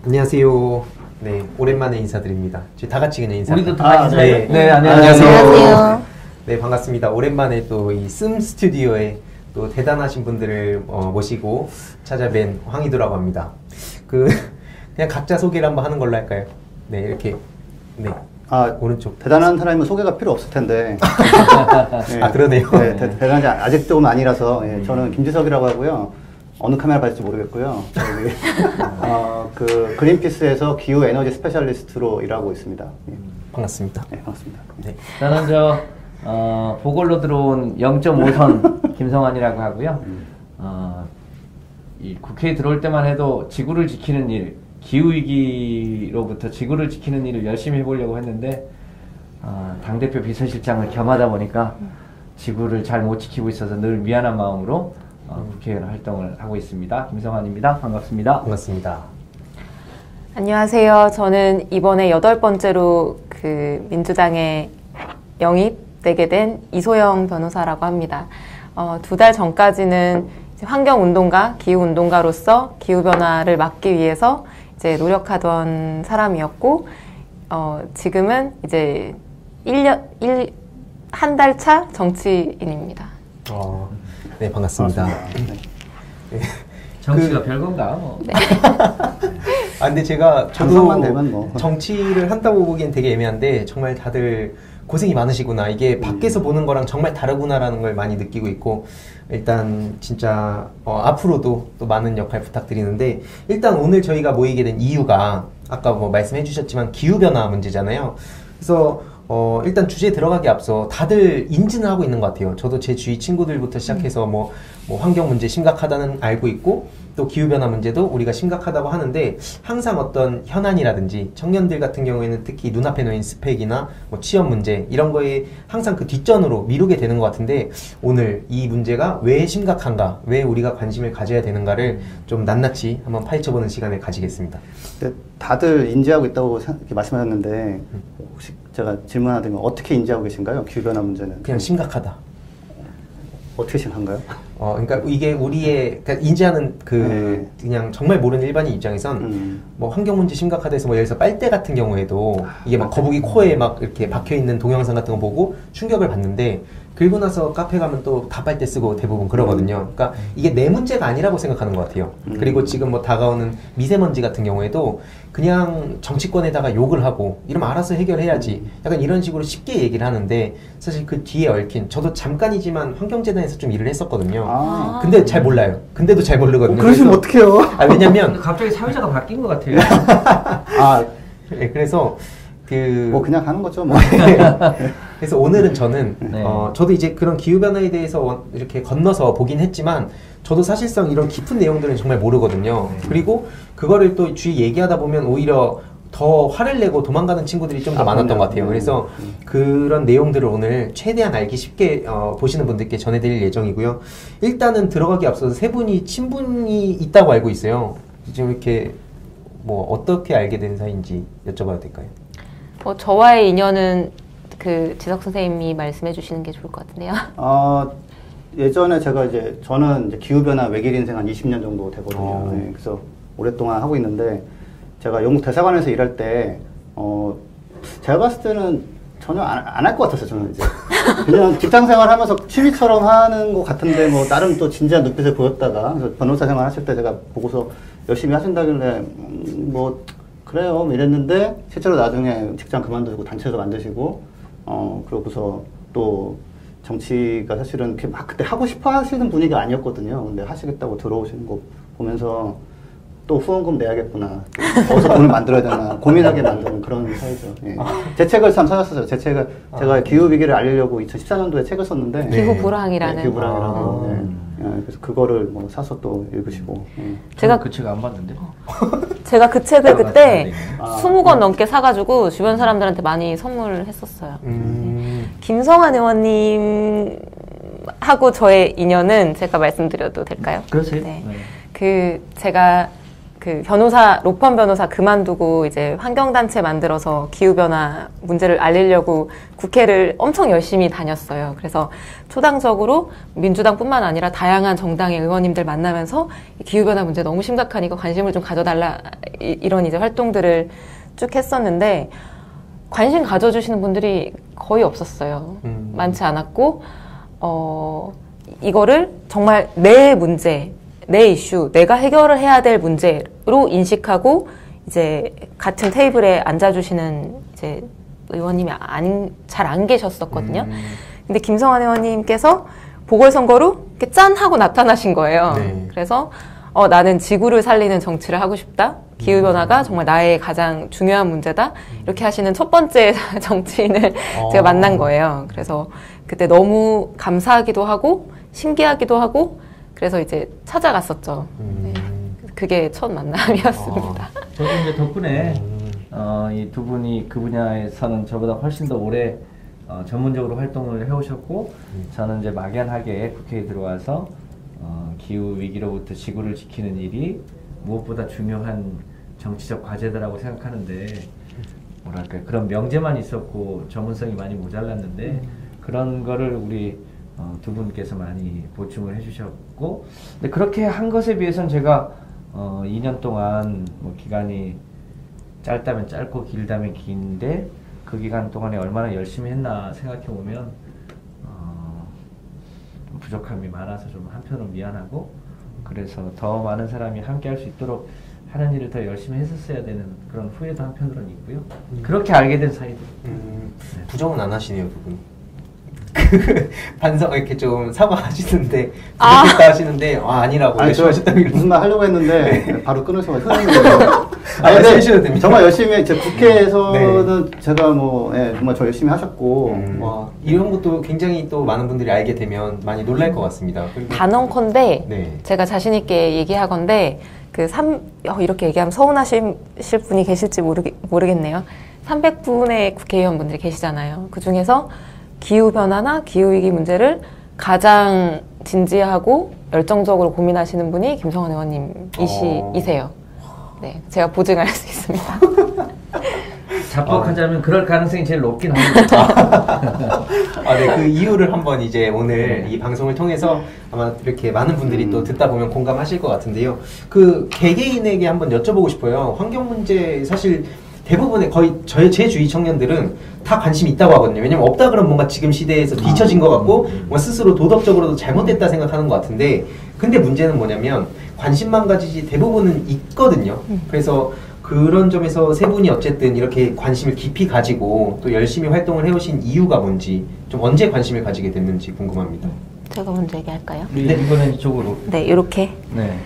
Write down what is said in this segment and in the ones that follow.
안녕하세요. 네, 오랜만에 인사드립니다. 저희 다 같이 그냥 인사. 우리도 다 인사해. 네, 안녕하세요. 네, 반갑습니다. 오랜만에 또 이 씀 스튜디오에 또 대단하신 분들을 모시고 찾아뵌 황희도라고 합니다. 그냥 각자 소개를 한번 하는 걸로 할까요? 네, 이렇게. 네. 오른쪽. 대단한 사람이면 소개가 필요 없을 텐데. 네. 그러네요. 네, 대단한지 아직 조금 아니라서. 저는 김지석이라고 하고요. 어느 카메라 받을지 모르겠고요. 그린피스에서 기후 에너지 스페셜리스트로 일하고 있습니다. 반갑습니다. 네, 반갑습니다. 네. 저는 보궐로 들어온 0.5선 김성환이라고 하고요. 이 국회에 들어올 때만 해도 지구를 지키는 일, 기후위기로부터 지구를 지키는 일을 열심히 해보려고 했는데 당대표 비서실장을 겸하다 보니까 지구를 잘 못 지키고 있어서 늘 미안한 마음으로 국회의원 활동을 하고 있습니다. 김성환입니다. 반갑습니다. 반갑습니다. 안녕하세요. 저는 이번에 8번째로 민주당에 영입되게 된 이소영 변호사라고 합니다. 2달 전까지는 환경운동가, 기후운동가로서 기후변화를 막기 위해서 이제 노력하던 사람이었고, 지금은 이제 한 달 차 정치인입니다. 네, 반갑습니다. 네. 정치가 별건가? 뭐. 네. 근데 저도 장성만 되면 뭐. 정치를 한다고 보기엔 되게 애매한데 정말 다들 고생이 많으시구나. 이게 밖에서 보는 거랑 정말 다르구나라는 걸 많이 느끼고 있고, 일단 진짜 앞으로도 또 많은 역할 부탁드리는데, 일단 오늘 저희가 모이게 된 이유가 아까 뭐 말씀해 주셨지만 기후변화 문제잖아요. 그래서 일단 주제에 들어가기 앞서 다들 인지는 하고 있는 것 같아요. 저도 제 주위 친구들부터 시작해서 뭐 환경 문제 심각하다는 알고 있고, 또 기후변화 문제도 우리가 심각하다고 하는데, 항상 어떤 현안이라든지 청년들 같은 경우에는 특히 눈앞에 놓인 스펙이나 뭐 취업 문제 이런 거에 항상 그 뒷전으로 미루게 되는 것 같은데, 오늘 이 문제가 왜 심각한가, 왜 우리가 관심을 가져야 되는가를 좀 낱낱이 한번 파헤쳐보는 시간을 가지겠습니다. 네, 다들 인지하고 있다고 이렇게 말씀하셨는데, 혹시 제가 질문 하나 드리면 어떻게 인지하고 계신가요? 기후변화 문제는? 그냥 심각하다. 어떻게 생각한가요? 그러니까 이게 우리의 인지하는 그냥 정말 모르는 일반인 입장에선 뭐 환경 문제 심각하다 해서 뭐 예를 들어서 빨대 같은 경우에도 이게 막 거북이 코에 막 이렇게 박혀 있는 동영상 같은 거 보고 충격을 받는데, 그리고 나서 카페 가면 또 다 빨대 쓰고 대부분 그러거든요. 그러니까 이게 내 문제가 아니라고 생각하는 것 같아요. 그리고 지금 뭐 다가오는 미세먼지 같은 경우에도 그냥 정치권에다가 욕을 하고 이러면 알아서 해결해야지, 약간 이런 식으로 쉽게 얘기를 하는데, 사실 그 뒤에 얽힌, 저도 잠깐이지만 환경재단에서 좀 일을 했었거든요. 근데 잘 몰라요. 근데도 잘 모르거든요. 그러시면 어떡해요? 왜냐면 갑자기 사회자가 바뀐 것 같아요. 네, 그래서 뭐 그냥 하는 거죠, 뭐. 그래서 오늘은 저는 네. 저도 이제 그런 기후변화에 대해서 이렇게 건너서 보긴 했지만, 저도 사실상 이런 깊은 내용들은 정말 모르거든요. 그리고 그거를 또 주위 얘기하다 보면 오히려 더 화를 내고 도망가는 친구들이 좀 더 많았던 것 같아요. 그래서 그런 내용들을 오늘 최대한 알기 쉽게 보시는 분들께 전해드릴 예정이고요. 일단은 들어가기 앞서서 세 분이 친분이 있다고 알고 있어요. 지금 이렇게 뭐 어떻게 알게 된 사이인지 여쭤봐도 될까요? 저와의 인연은 지석 선생님이 말씀해 주시는 게 좋을 것 같은데요. 예전에 저는 이제 기후변화 외길 인생 한 20년 정도 되거든요. 네, 그래서 오랫동안 하고 있는데, 제가 영국 대사관에서 일할 때, 제가 봤을 때는 전혀 안 할 것 같았어요, 저는 이제. 그냥 직장 생활 하면서 취미처럼 하는 것 같은데, 뭐, 나름 또 진지한 눈빛을 보였다가, 그래서 변호사 생활 하실 때 제가 보고서 열심히 하신다길래, 뭐, 그래요, 뭐 이랬는데, 실제로 나중에 직장 그만두고 단체도 만드시고, 그러고서 또, 정치가 사실은 막 그때 하고 싶어 하시는 분위기가 아니었거든요. 근데 하시겠다고 들어오시는 거 보면서 또 후원금 내야겠구나. 어디서 돈을 만들어야 되나 고민하게 만드는 그런 사이죠. 예. 제 책을 참 찾았어요. 제가 기후위기를 알리려고 2014년도에 책을 썼는데. 기후불황이라는. 네, 기후불황이라고. 그래서 그거를 뭐 사서 또 읽으시고. 제가 그 책 안 봤는데. 제가 그 책을 그때 20권 넘게 사가지고 주변 사람들한테 많이 선물을 했었어요. 김성환 의원님하고 저의 인연은 제가 말씀드려도 될까요? 그러세요? 네. 제가 그 변호사, 로펌 변호사 그만두고 이제 환경단체 만들어서 기후변화 문제를 알리려고 국회를 엄청 열심히 다녔어요. 그래서 초당적으로 민주당뿐만 아니라 다양한 정당의 의원님들 만나면서 기후변화 문제 너무 심각하니까 관심을 좀 가져달라 이런 이제 활동들을 쭉 했었는데 관심 가져주시는 분들이 거의 없었어요. 많지 않았고, 이거를 정말 내 문제, 내 이슈, 내가 해결을 해야 될 문제로 인식하고 이제 같은 테이블에 앉아주시는 이제 의원님이 잘 안 계셨었거든요. 근데 김성환 의원님께서 보궐선거로 이렇게 짠 하고 나타나신 거예요. 네. 그래서 나는 지구를 살리는 정치를 하고 싶다. 기후변화가 정말 나의 가장 중요한 문제다. 이렇게 하시는 첫 번째 정치인을 제가 만난 거예요. 그래서 그때 너무 감사하기도 하고 신기하기도 하고 그래서 이제 찾아갔었죠. 네. 그게 첫 만남이었습니다. 저도 이제 덕분에 이 두 분이 그 분야에서는 저보다 훨씬 더 오래 전문적으로 활동을 해오셨고 저는 이제 막연하게 국회에 들어와서 기후 위기로부터 지구를 지키는 일이 무엇보다 중요한 정치적 과제다라고 생각하는데 뭐랄까 그런 명제만 있었고 전문성이 많이 모자랐는데 그런 거를 우리 두 분께서 많이 보충을 해주셨고 근데 그렇게 한 것에 비해서는 제가 2년 동안 뭐 기간이 짧다면 짧고 길다면 긴데 그 기간 동안에 얼마나 열심히 했나 생각해 보면 부족함이 많아서 좀 한편으로 미안하고 그래서 더 많은 사람이 함께 할 수 있도록 하는 일을 더 열심히 했었어야 되는 그런 후회도 한편으로는 있고요. 그렇게 알게 된 사이도. 네. 부정은 안 하시네요, 두 분. 반성 이렇게 좀 사과하시는데 부족했다 하시는데 아니라고 열심히 하셨다는 게 무슨 말 하려고 했는데 네. 바로 끊으셔서 흐르는 근데 정말 열심히 제 국회에서는 네. 제가 뭐 정말 저 열심히 하셨고 이런 것도 굉장히 또 많은 분들이 알게 되면 많이 놀랄 것 같습니다. 단언컨대 네. 제가 자신 있게 얘기하건데 이렇게 얘기하면 서운하실 분이 계실지 모르겠네요. 300분의 국회의원분들이 계시잖아요. 그 중에서 기후변화나 기후위기 문제를 가장 진지하고 열정적으로 고민하시는 분이 김성환 의원님이세요. 네, 제가 보증할 수 있습니다. 자뻑하자면 그럴 가능성이 제일 높긴 합니다. 네, 그 이유를 한번 이제 오늘 이 방송을 통해서 아마 이렇게 많은 분들이 또 듣다 보면 공감하실 것 같은데요. 그 개개인에게 한번 여쭤보고 싶어요. 환경 문제 사실 대부분의 거의 제 주위 청년들은 다 관심이 있다고 하거든요. 왜냐면 없다 그러면 뭔가 지금 시대에서 뒤처진 것 같고 뭔가 스스로 도덕적으로도 잘못됐다 생각하는 것 같은데 근데 문제는 뭐냐면 관심만 가지지 대부분은 있거든요. 그래서 그런 점에서 세 분이 어쨌든 이렇게 관심을 깊이 가지고 또 열심히 활동을 해오신 이유가 뭔지 좀 언제 관심을 가지게 됐는지 궁금합니다. 제가 먼저 얘기할까요? 네, 이번엔 이쪽으로. 네, 이렇게. 네.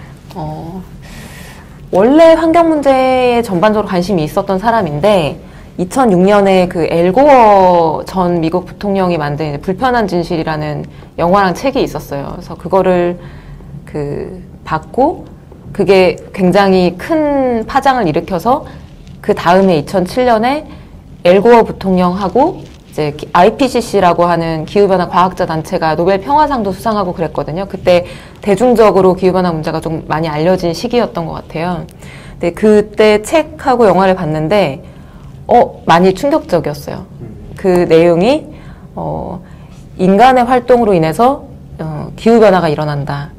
원래 환경 문제에 전반적으로 관심이 있었던 사람인데 2006년에 그 엘고어 전 미국 부통령이 만든 불편한 진실이라는 영화랑 책이 있었어요. 그래서 그거를 받고 그게 굉장히 큰 파장을 일으켜서 그 다음에 2007년에 엘고어 부통령하고 이제 IPCC라고 하는 기후변화 과학자 단체가 노벨 평화상도 수상하고 그랬거든요. 그때 대중적으로 기후변화 문제가 좀 많이 알려진 시기였던 것 같아요. 근데 그때 책하고 영화를 봤는데 많이 충격적이었어요. 그 내용이 인간의 활동으로 인해서 기후변화가 일어난다.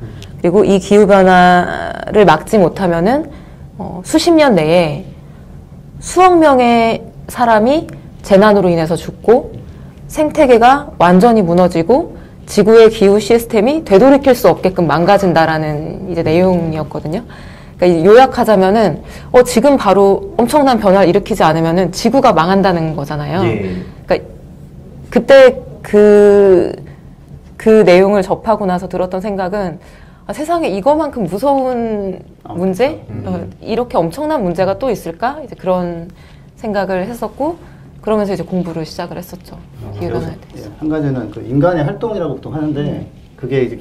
그리고 이 기후변화를 막지 못하면은 수십 년 내에 수억 명의 사람이 재난으로 인해서 죽고 생태계가 완전히 무너지고 지구의 기후 시스템이 되돌이킬 수 없게끔 망가진다라는 이제 내용이었거든요. 그러니까 요약하자면은 지금 바로 엄청난 변화를 일으키지 않으면은 지구가 망한다는 거잖아요. 예. 그러니까 그때 그 내용을 접하고 나서 들었던 생각은 세상에 이거만큼 무서운 문제? 이렇게 엄청난 문제가 또 있을까? 이제 그런 생각을 했었고 그러면서 이제 공부를 시작을 했었죠. 기후변화에 대해서. 한 가지는 그 인간의 활동이라고 보통 하는데 그게 이제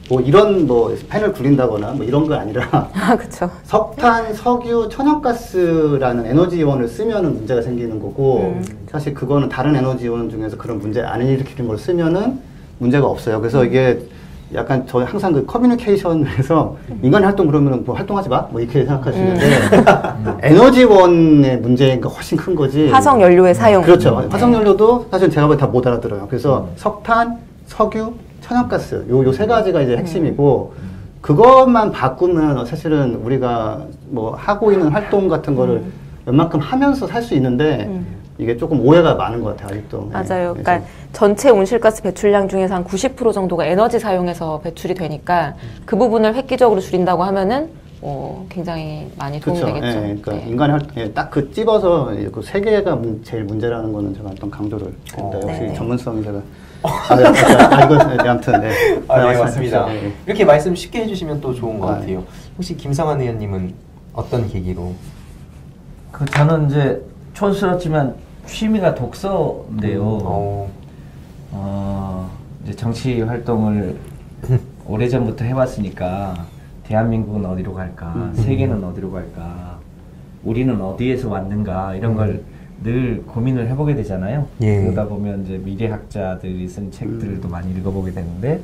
뭐 이런 뭐 팬을 굴린다거나 뭐 이런 거 아니라 그렇죠. 석탄, 석유, 천연가스라는 에너지원을 쓰면은 문제가 생기는 거고 사실 그거는 다른 에너지원 중에서 그런 문제 안 일으키는 걸 쓰면은 문제가 없어요. 그래서 이게 약간 저희 항상 그 커뮤니케이션에서 인간의 활동 그러면 뭐 활동하지 마? 뭐 이렇게 생각하시는데 에너지원의 문제가 훨씬 큰 거지. 화석 연료의 사용. 그렇죠. 화석 연료도 사실 제가 보기엔 다 못 알아들어요. 그래서 석탄, 석유, 천연가스 요 세 가지가 이제 핵심이고 그것만 바꾸면 사실은 우리가 뭐 하고 있는 활동 같은 거를 웬만큼 하면서 살 수 있는데 이게 조금 오해가 많은 것 같아요, 아직도. 맞아요. 그러니까 전체 온실가스 배출량 중에서 한 90% 정도가 에너지 사용해서 배출이 되니까 그 부분을 획기적으로 줄인다고 하면은 굉장히 많이 도움이 그렇죠. 되겠죠. 그러니까 네. 인간의 활동, 딱 그 찝어서 그 세 개가 제일 문제라는 거는 제가 어떤 강조를 드립니다. 역시 네. 전문성이 제가. 이거 아무튼 네. 네, 맞습니다. 네. 이렇게 말씀 쉽게 해주시면 또 좋은 것 아, 같아요. 혹시 김성환 의원님은 어떤 계기로? 저는 이제 촌스럽지만 취미가 독서인데요. 이제 정치 활동을 오래전부터 해왔으니까 대한민국은 어디로 갈까? 세계는 어디로 갈까? 우리는 어디에서 왔는가? 이런 걸 늘 고민을 해보게 되잖아요. 예. 그러다 보면 이제 미래학자들이 쓴 책들도 많이 읽어보게 되는데,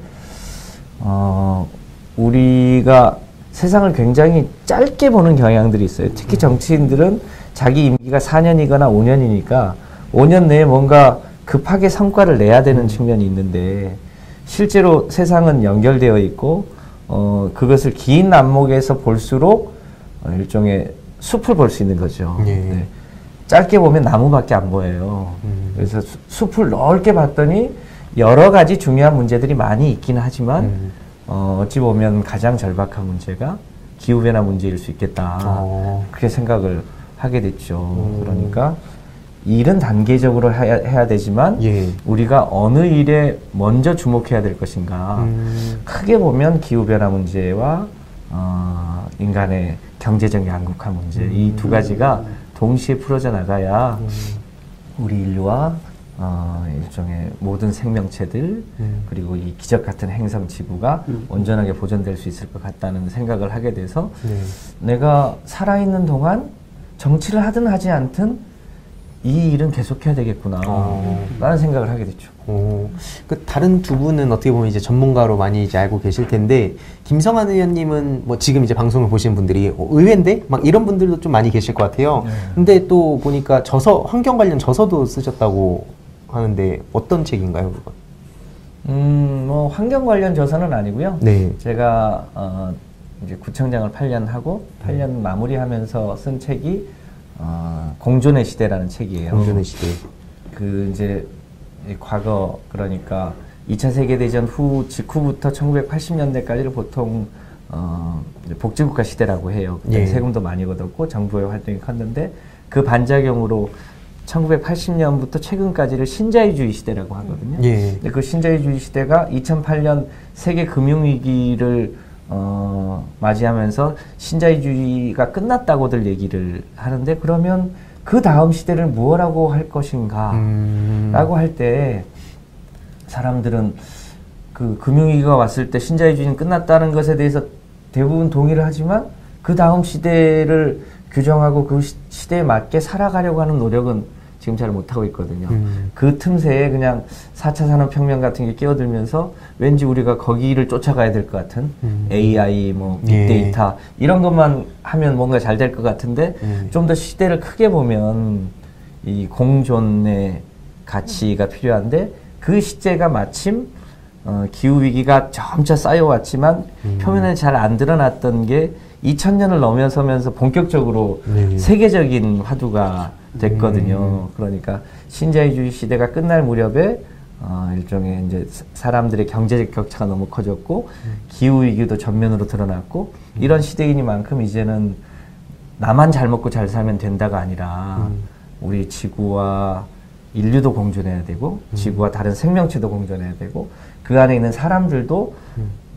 우리가 세상을 굉장히 짧게 보는 경향들이 있어요. 특히 정치인들은 자기 임기가 4년이거나 5년이니까 5년 내에 뭔가 급하게 성과를 내야 되는 측면이 있는데 실제로 세상은 연결되어 있고 그것을 긴 안목에서 볼수록 일종의 숲을 볼 수 있는 거죠. 예. 네. 짧게 보면 나무밖에 안 보여요. 그래서 숲을 넓게 봤더니 여러 가지 중요한 문제들이 많이 있긴 하지만 어찌 보면 가장 절박한 문제가 기후변화 문제일 수 있겠다. 그렇게 생각을 하게 됐죠. 그러니까 일은 단계적으로 해야 되지만 예. 우리가 어느 일에 먼저 주목해야 될 것인가. 크게 보면 기후변화 문제와 인간의 경제적 양극화 문제 이 두 가지가 동시에 풀어져 나가야 우리 인류와 일종의 모든 생명체들 그리고 이 기적 같은 행성 지구가 온전하게 보존될 수 있을 것 같다는 생각을 하게 돼서 내가 살아있는 동안 정치를 하든 하지 않든 이 일은 계속해야 되겠구나 라는 생각을 하게 됐죠. 그 다른 두 분은 어떻게 보면 이제 전문가로 많이 이제 알고 계실 텐데 김성환 의원님은 뭐 지금 이제 방송을 보시는 분들이 의외인데 막 이런 분들도 좀 많이 계실 것 같아요. 근데 또 보니까 환경 관련 저서도 쓰셨다고 하는데 어떤 책인가요, 그건? 뭐 환경 관련 저서는 아니고요. 네. 제가 이제 구청장을 8년 하고 8년 마무리하면서 쓴 책이 공존의 시대라는 책이에요. 공존의 시대. 그 이제 과거 그러니까 2차 세계대전 직후부터 1980년대까지를 보통 이제 복지국가 시대라고 해요. 예. 세금도 많이 걷었고 정부의 활동이 컸는데 그 반작용으로 1980년부터 최근까지를 신자유주의 시대라고 하거든요. 예. 근데 그 신자유주의 시대가 2008년 세계 금융위기를 맞이하면서 신자유주의가 끝났다고들 얘기를 하는데 그러면 그 다음 시대를 무엇라고 할 것인가 라고 할 때 사람들은 그 금융위기가 왔을 때 신자유주의는 끝났다는 것에 대해서 대부분 동의를 하지만 그 다음 시대를 규정하고 그 시대에 맞게 살아가려고 하는 노력은 지금 잘 못하고 있거든요. 그 틈새에 그냥 4차 산업혁명 같은 게 끼어들면서 왠지 우리가 거기를 쫓아가야 될 것 같은 AI, 뭐 빅데이터 이런 것만 하면 뭔가 잘 될 것 같은데 좀 더 시대를 크게 보면 이 공존의 가치가 필요한데 그 시제가 마침 기후위기가 점차 쌓여왔지만 표면에 잘 안 드러났던 게 2000년을 넘어서면서 본격적으로 세계적인 화두가 됐거든요. 그러니까 신자유주의 시대가 끝날 무렵에 일종의 이제 사람들의 경제적 격차가 너무 커졌고 기후 위기도 전면으로 드러났고 이런 시대이니만큼 이제는 나만 잘 먹고 잘 살면 된다가 아니라 우리 지구와 인류도 공존해야 되고 지구와 다른 생명체도 공존해야 되고 그 안에 있는 사람들도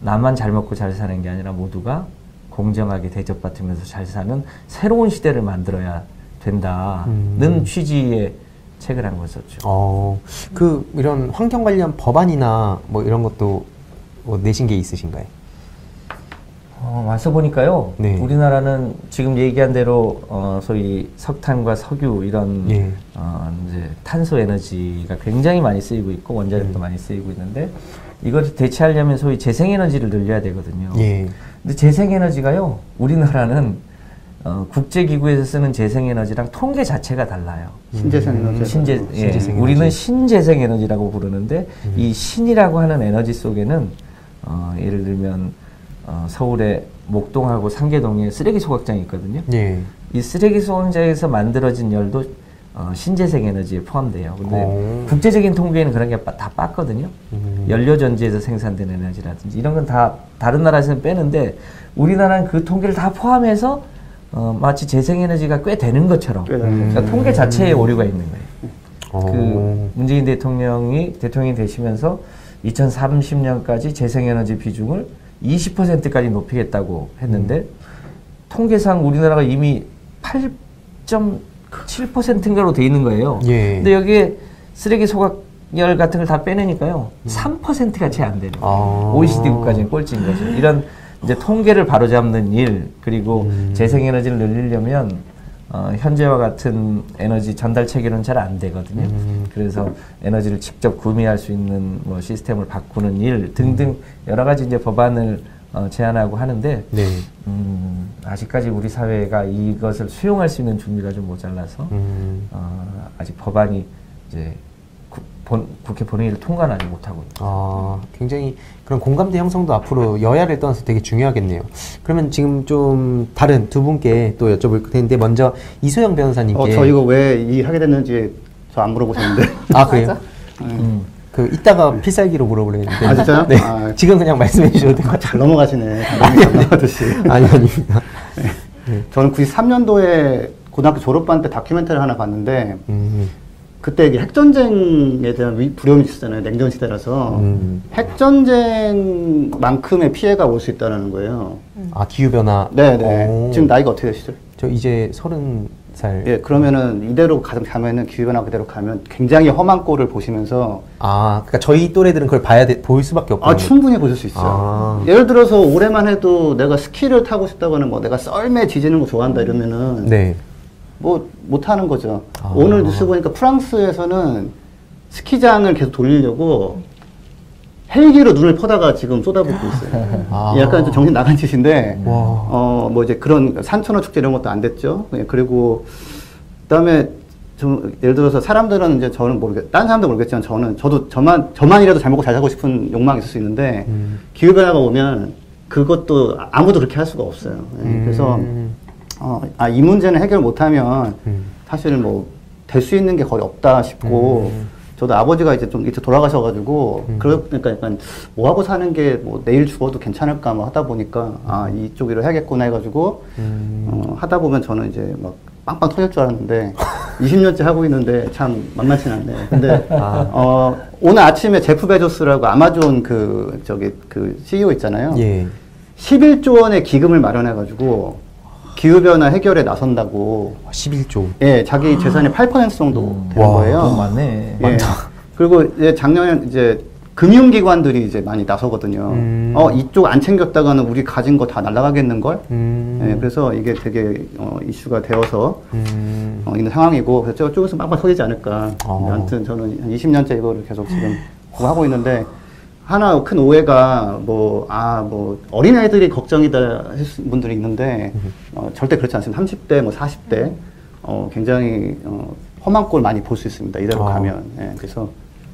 나만 잘 먹고 잘 사는 게 아니라 모두가 공정하게 대접받으면서 잘 사는 새로운 시대를 만들어야 된다는 취지의 책을 한 거였었죠. 이런 환경 관련 법안이나 뭐 이런 것도 뭐 내신 게 있으신가요? 와서 보니까요. 네. 우리나라는 지금 얘기한 대로 소위 석탄과 석유 이런 예. 이제 탄소 에너지가 굉장히 많이 쓰이고 있고 원자력도 많이 쓰이고 있는데 이걸 대체하려면 소위 재생에너지를 늘려야 되거든요. 예. 근데 재생에너지가요, 우리나라는 국제기구에서 쓰는 재생에너지랑 통계 자체가 달라요. 신재생에너지. 예, 우리는 신재생에너지라고 부르는데 이 신이라고 하는 에너지 속에는 예를 들면 서울의 목동하고 상계동에 쓰레기 소각장이 있거든요. 예. 이 쓰레기 소각장에서 만들어진 열도 신재생에너지에 포함돼요. 근데 국제적인 통계에는 그런 게 다 빠거든요. 연료전지에서 생산된 에너지라든지 이런 건 다 다른 나라에서는 빼는데 우리나라는 그 통계를 다 포함해서 마치 재생에너지가 꽤 되는 것처럼 그러니까 통계 자체에 오류가 있는 거예요. 그 문재인 대통령이 되시면서 2030년까지 재생에너지 비중을 20%까지 높이겠다고 했는데 통계상 우리나라가 이미 8.7%인가로 돼 있는 거예요. 예. 근데 여기에 쓰레기 소각열 같은 걸 다 빼내니까요. 3%가 채 안 되는 거예요. OECD 국가 중에 꼴찌인 거죠. 이런 이제 통계를 바로잡는 일, 그리고 재생에너지를 늘리려면 현재와 같은 에너지 전달 체계는 잘 안 되거든요. 그래서 에너지를 직접 구매할 수 있는 뭐 시스템을 바꾸는 일 등등 여러 가지 이제 법안을 제안하고 하는데 네. 아직까지 우리 사회가 이것을 수용할 수 있는 준비가 좀 모자라서 아직 법안이 이제 국회 본회의를 통과하지 못하고 있습니다. 굉장히 그런 공감대 형성도 앞으로 여야를 떠나서 되게 중요하겠네요. 그러면 지금 좀 다른 두 분께 또 여쭤볼 텐데 먼저 이소영 변호사님께 저 이거 왜 이 하게 됐는지 저 안 물어보셨는데. 아 그래요? 그 이따가 필살기로 물어보려고 했는데. 아 진짜요? 네. 지금 그냥 말씀해 주셔도 돼요. 잘 넘어가시네. 넘어가듯이. 아닙니다. 네. 저는 93년도에 고등학교 졸업반 때 다큐멘터리를 하나 봤는데 그때 이게 핵전쟁에 대한 두려움이 있었잖아요. 냉전 시대라서. 핵전쟁만큼의 피해가 올 수 있다는 거예요. 기후변화. 네네. 지금 나이가 어떻게 되시죠? 저 이제 30살. 예, 그러면은 이대로 가면은 기후변화 그대로 가면 굉장히 험한 꼴을 보시면서. 그러니까 저희 또래들은 그걸 볼 수밖에 없고. 충분히 보실 수 있어요. 예를 들어서 올해만 해도 내가 스키를 타고 싶다거나 뭐 내가 썰매 지지는 거 좋아한다 이러면은. 네. 뭐 못하는 거죠. 오늘 뉴스 보니까 프랑스에서는 스키장을 계속 돌리려고 헬기로 눈을 퍼다가 지금 쏟아붓고 있어요. 약간 좀 정신 나간 짓인데, 뭐 이제 그런 산천어 축제 이런 것도 안 됐죠. 그리고 그다음에 좀 예를 들어서 사람들은 이제 저는 다른 사람도 모르겠지만 저만이라도 잘 먹고 잘 살고 싶은 욕망이 있을 수 있는데 기후 변화가 오면 그것도 아무도 그렇게 할 수가 없어요. 그래서 이 문제는 해결 못하면 사실 뭐 될 수 있는 게 거의 없다 싶고 저도 아버지가 이제 좀 이렇게 돌아가셔가지고 그러니까 약간 뭐 하고 사는 게 뭐 내일 죽어도 괜찮을까 뭐 하다 보니까 이쪽 일을 해야겠구나 해가지고 하다 보면 저는 이제 막 빵빵 터질 줄 알았는데 20년째 하고 있는데 참 만만치 않네요. 근데 오늘 아침에 제프 베조스라고 아마존 그 CEO 있잖아요. 예. 11조 원의 기금을 마련해가지고 기후변화 해결에 나선다고. 11조. 예, 자기 재산의 8% 정도 되는 거예요. 너무 많네. 예. 그리고 이제 작년에 이제 금융기관들이 이제 많이 나서거든요. 이쪽 안 챙겼다가는 우리 가진 거 다 날아가겠는걸? 예, 그래서 이게 되게 이슈가 되어서 있는 상황이고, 그래서 저쪽에서 막막 터지지 않을까. 아무튼 저는 한 20년째 이거를 계속 지금 하고 있는데, 하나 큰 오해가 뭐 어린아이들이 걱정이다 하시는 분들이 있는데 절대 그렇지 않습니다. 30대 뭐 40대 굉장히 험한 꼴 많이 볼 수 있습니다. 이대로 가면. 예, 그래서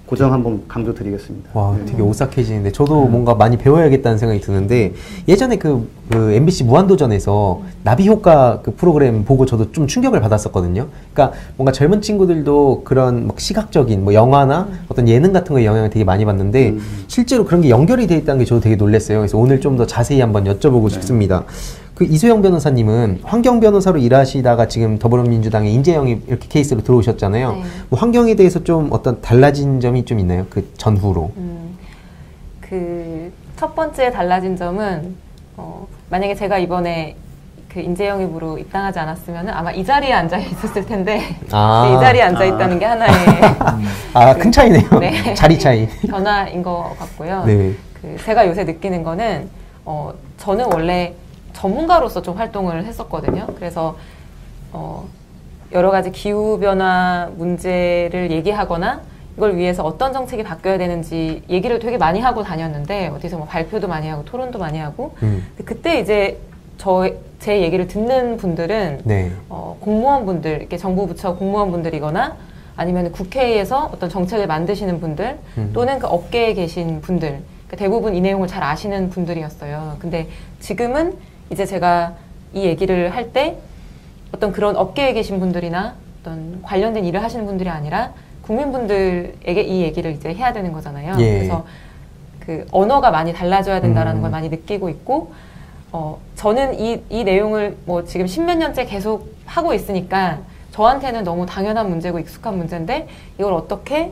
그 점 한번 강조드리겠습니다. 와, 되게 오싹해지는데 저도 뭔가 많이 배워야겠다는 생각이 드는데 예전에 그 MBC 무한도전에서 나비 효과 그 프로그램 보고 저도 좀 충격을 받았었거든요. 그러니까 뭔가 젊은 친구들도 그런 막 시각적인 뭐 영화나 어떤 예능 같은 거에 영향을 되게 많이 받는데 실제로 그런 게 연결이 돼 있다는 게 저도 되게 놀랐어요. 그래서 오늘 좀 더 자세히 한번 여쭤보고 싶습니다. 그 이소영 변호사님은 환경 변호사로 일하시다가 지금 더불어민주당의 인재영입 이렇게 케이스로 들어오셨잖아요. 네. 뭐 환경에 대해서 좀 어떤 달라진 점이 좀 있나요? 그 전후로. 그 첫 번째 달라진 점은 만약에 제가 이번에 그 인재영입으로 입당하지 않았으면 아마 이 자리에 앉아 있었을 텐데 이 자리에 앉아 있다는 게 하나의 큰 차이네요. 네. 자리 차이. 변화인 것 같고요. 네. 그 제가 요새 느끼는 거는 저는 원래 전문가로서 좀 활동을 했었거든요. 그래서 여러 가지 기후변화 문제를 얘기하거나 이걸 위해서 어떤 정책이 바뀌어야 되는지 얘기를 되게 많이 하고 다녔는데 어디서 뭐 발표도 많이 하고 토론도 많이 하고 근데 그때 이제 제 얘기를 듣는 분들은 네. 공무원분들, 이렇게 정부 부처 공무원분들이거나 아니면 국회에서 어떤 정책을 만드시는 분들 또는 그 업계에 계신 분들 그러니까 대부분 이 내용을 잘 아시는 분들이었어요. 근데 지금은 이제 제가 이 얘기를 할 때 어떤 그런 업계에 계신 분들이나 어떤 관련된 일을 하시는 분들이 아니라 국민분들에게 이 얘기를 이제 해야 되는 거잖아요. 예. 그래서 그 언어가 많이 달라져야 된다라는 걸 많이 느끼고 있고 저는 이 내용을 뭐 지금 10몇 년째 계속 하고 있으니까 저한테는 너무 당연한 문제고 익숙한 문제인데 이걸 어떻게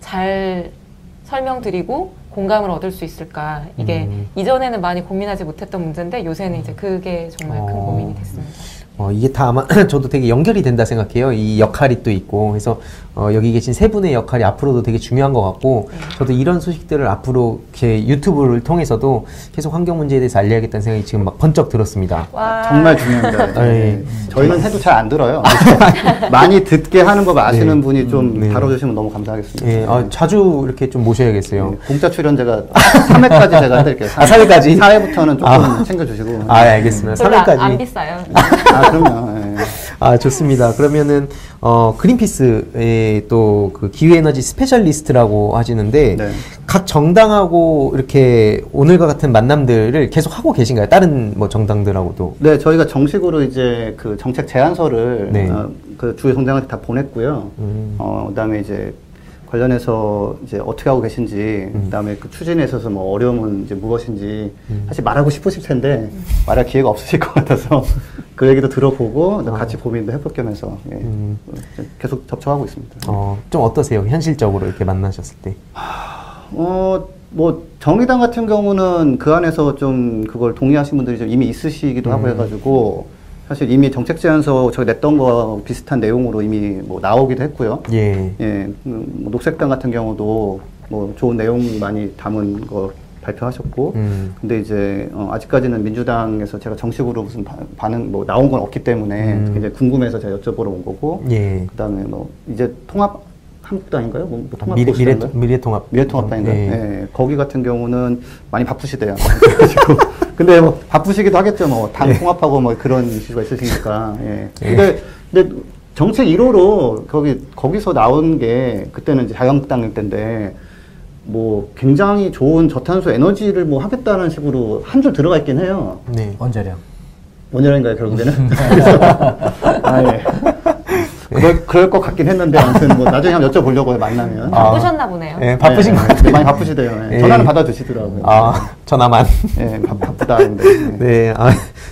잘 설명드리고 공감을 얻을 수 있을까. 이게 이전에는 많이 고민하지 못했던 문제인데 요새는 이제 그게 정말 큰 고민이 됐습니다. 이게 다 아마 저도 되게 연결이 된다 생각해요. 이 역할이 또 있고. 그래서 여기 계신 세 분의 역할이 앞으로도 되게 중요한 것 같고 저도 이런 소식들을 앞으로 이렇게 유튜브를 통해서도 계속 환경 문제에 대해서 알려야겠다는 생각이 지금 막 번쩍 들었습니다. 와. 정말 중요합니다. 네. 저희는 해도 잘 안 들어요. 많이 듣게 하는 법 아시는 네. 분이 좀 네. 다뤄주시면 너무 감사하겠습니다. 예, 자주 이렇게 좀 모셔야겠어요. 네, 공짜 출연 제가 3회까지 제가 해드릴게요. 3회까지? 4회부터는 조금 챙겨주시고. 알겠습니다. 별로 3회까지. 안 비싸요. 그럼요. 네. 좋습니다. 그러면은, 그린피스의 또 그 기후에너지 스페셜리스트라고 하시는데, 네. 각 정당하고 이렇게 오늘과 같은 만남들을 계속 하고 계신가요? 다른 뭐 정당들하고도? 네, 저희가 정식으로 이제 그 정책 제안서를 네. 그 주요 정당한테 다 보냈고요. 그다음에 이제 관련해서 이제 어떻게 하고 계신지, 그다음에 그 추진에 있어서 뭐 어려움은 이제 무엇인지 사실 말하고 싶으실 텐데 말할 기회가 없으실 것 같아서 그 얘기도 들어보고 같이 고민도 해볼 겸해서 계속 접촉하고 있습니다. 좀 어떠세요? 현실적으로 이렇게 만나셨을 때? 뭐 정의당 같은 경우는 그 안에서 좀 그걸 동의하신 분들이 좀 이미 있으시기도 하고 해가지고 사실 이미 정책 제안서 저희 냈던 거 비슷한 내용으로 이미 뭐 나오기도 했고요. 예. 뭐 녹색당 같은 경우도 뭐 좋은 내용 많이 담은 거 발표하셨고, 근데 이제 아직까지는 민주당에서 제가 정식으로 무슨 반응 뭐 나온 건 없기 때문에 이제 궁금해서 제가 여쭤보러 온 거고, 예. 그다음에 뭐 이제 한국당인가요? 뭐 통합보수당인가요? 미래통합당인가요? 예. 네, 거기 같은 경우는 많이 바쁘시대요. 근데 뭐 바쁘시기도 하겠죠. 뭐 당 통합하고 뭐 그런 이슈가 있으시니까. 예. 근데 정책 1호로 거기서 나온 게 그때는 이제 자유한국당일 때인데 뭐 굉장히 좋은 저탄소 에너지를 뭐 하겠다는 식으로 한 줄 들어가 있긴 해요. 네. 원자력. 원자력인가요, 결국에는? 예. 그럴 것 같긴 했는데, 아무튼 뭐 나중에 한번 여쭤보려고요, 만나면. 바쁘셨나 보네요. 예, 바쁘신 것 네, 같아요. 많이 바쁘시대요. 예. 예. 전화는 받아주시더라고요. 전화만. 예, 바쁘다. 근데. 네,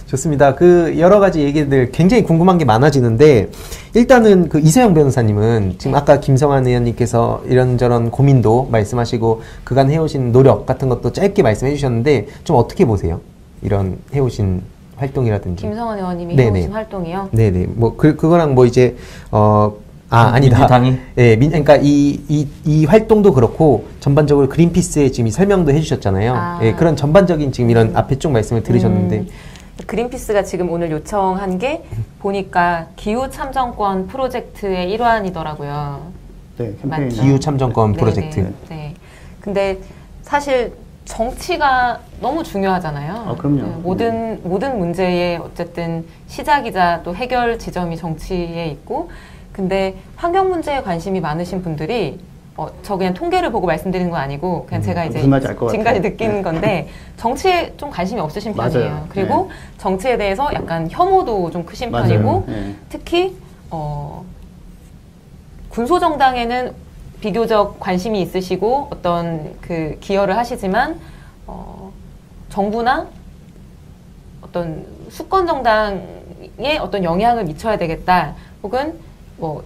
좋습니다. 그 여러 가지 얘기들 굉장히 궁금한 게 많아지는데 일단은 그 이세영 변호사님은 지금 아까 김성환 의원님께서 이런저런 고민도 말씀하시고 그간 해오신 노력 같은 것도 짧게 말씀해 주셨는데 좀 어떻게 보세요? 이런 해오신 활동이라든지. 김성환 의원님이 네네. 해오신 활동이요? 네네. 뭐 그거랑 뭐 이제 아니다. 민주당이? 예, 그러니까 이 활동도 그렇고 전반적으로 그린피스의 지금 이 설명도 해주셨잖아요. 예, 그런 전반적인 지금 이런 앞에 쭉 말씀을 들으셨는데. 그린피스가 지금 오늘 요청한 게 보니까 기후 참정권 프로젝트의 일환이더라고요. 네, 맞죠? 기후 참정권 프로젝트. 네. 근데 사실 정치가 너무 중요하잖아요. 그럼요. 모든 문제의 어쨌든 시작이자 또 해결 지점이 정치에 있고, 근데 환경 문제에 관심이 많으신 분들이 저 그냥 통계를 보고 말씀드리는 건 아니고 그냥 제가 이제 무슨 말인지 알 것 지금까지 같아요. 느끼는 건데 정치에 좀 관심이 없으신 편이에요. 맞아요. 그리고 정치에 대해서 약간 혐오도 좀 크신 맞아요. 편이고 네. 특히 군소정당에는 비교적 관심이 있으시고 어떤 그 기여를 하시지만 정부나 어떤 수권 정당에 어떤 영향을 미쳐야 되겠다. 혹은 뭐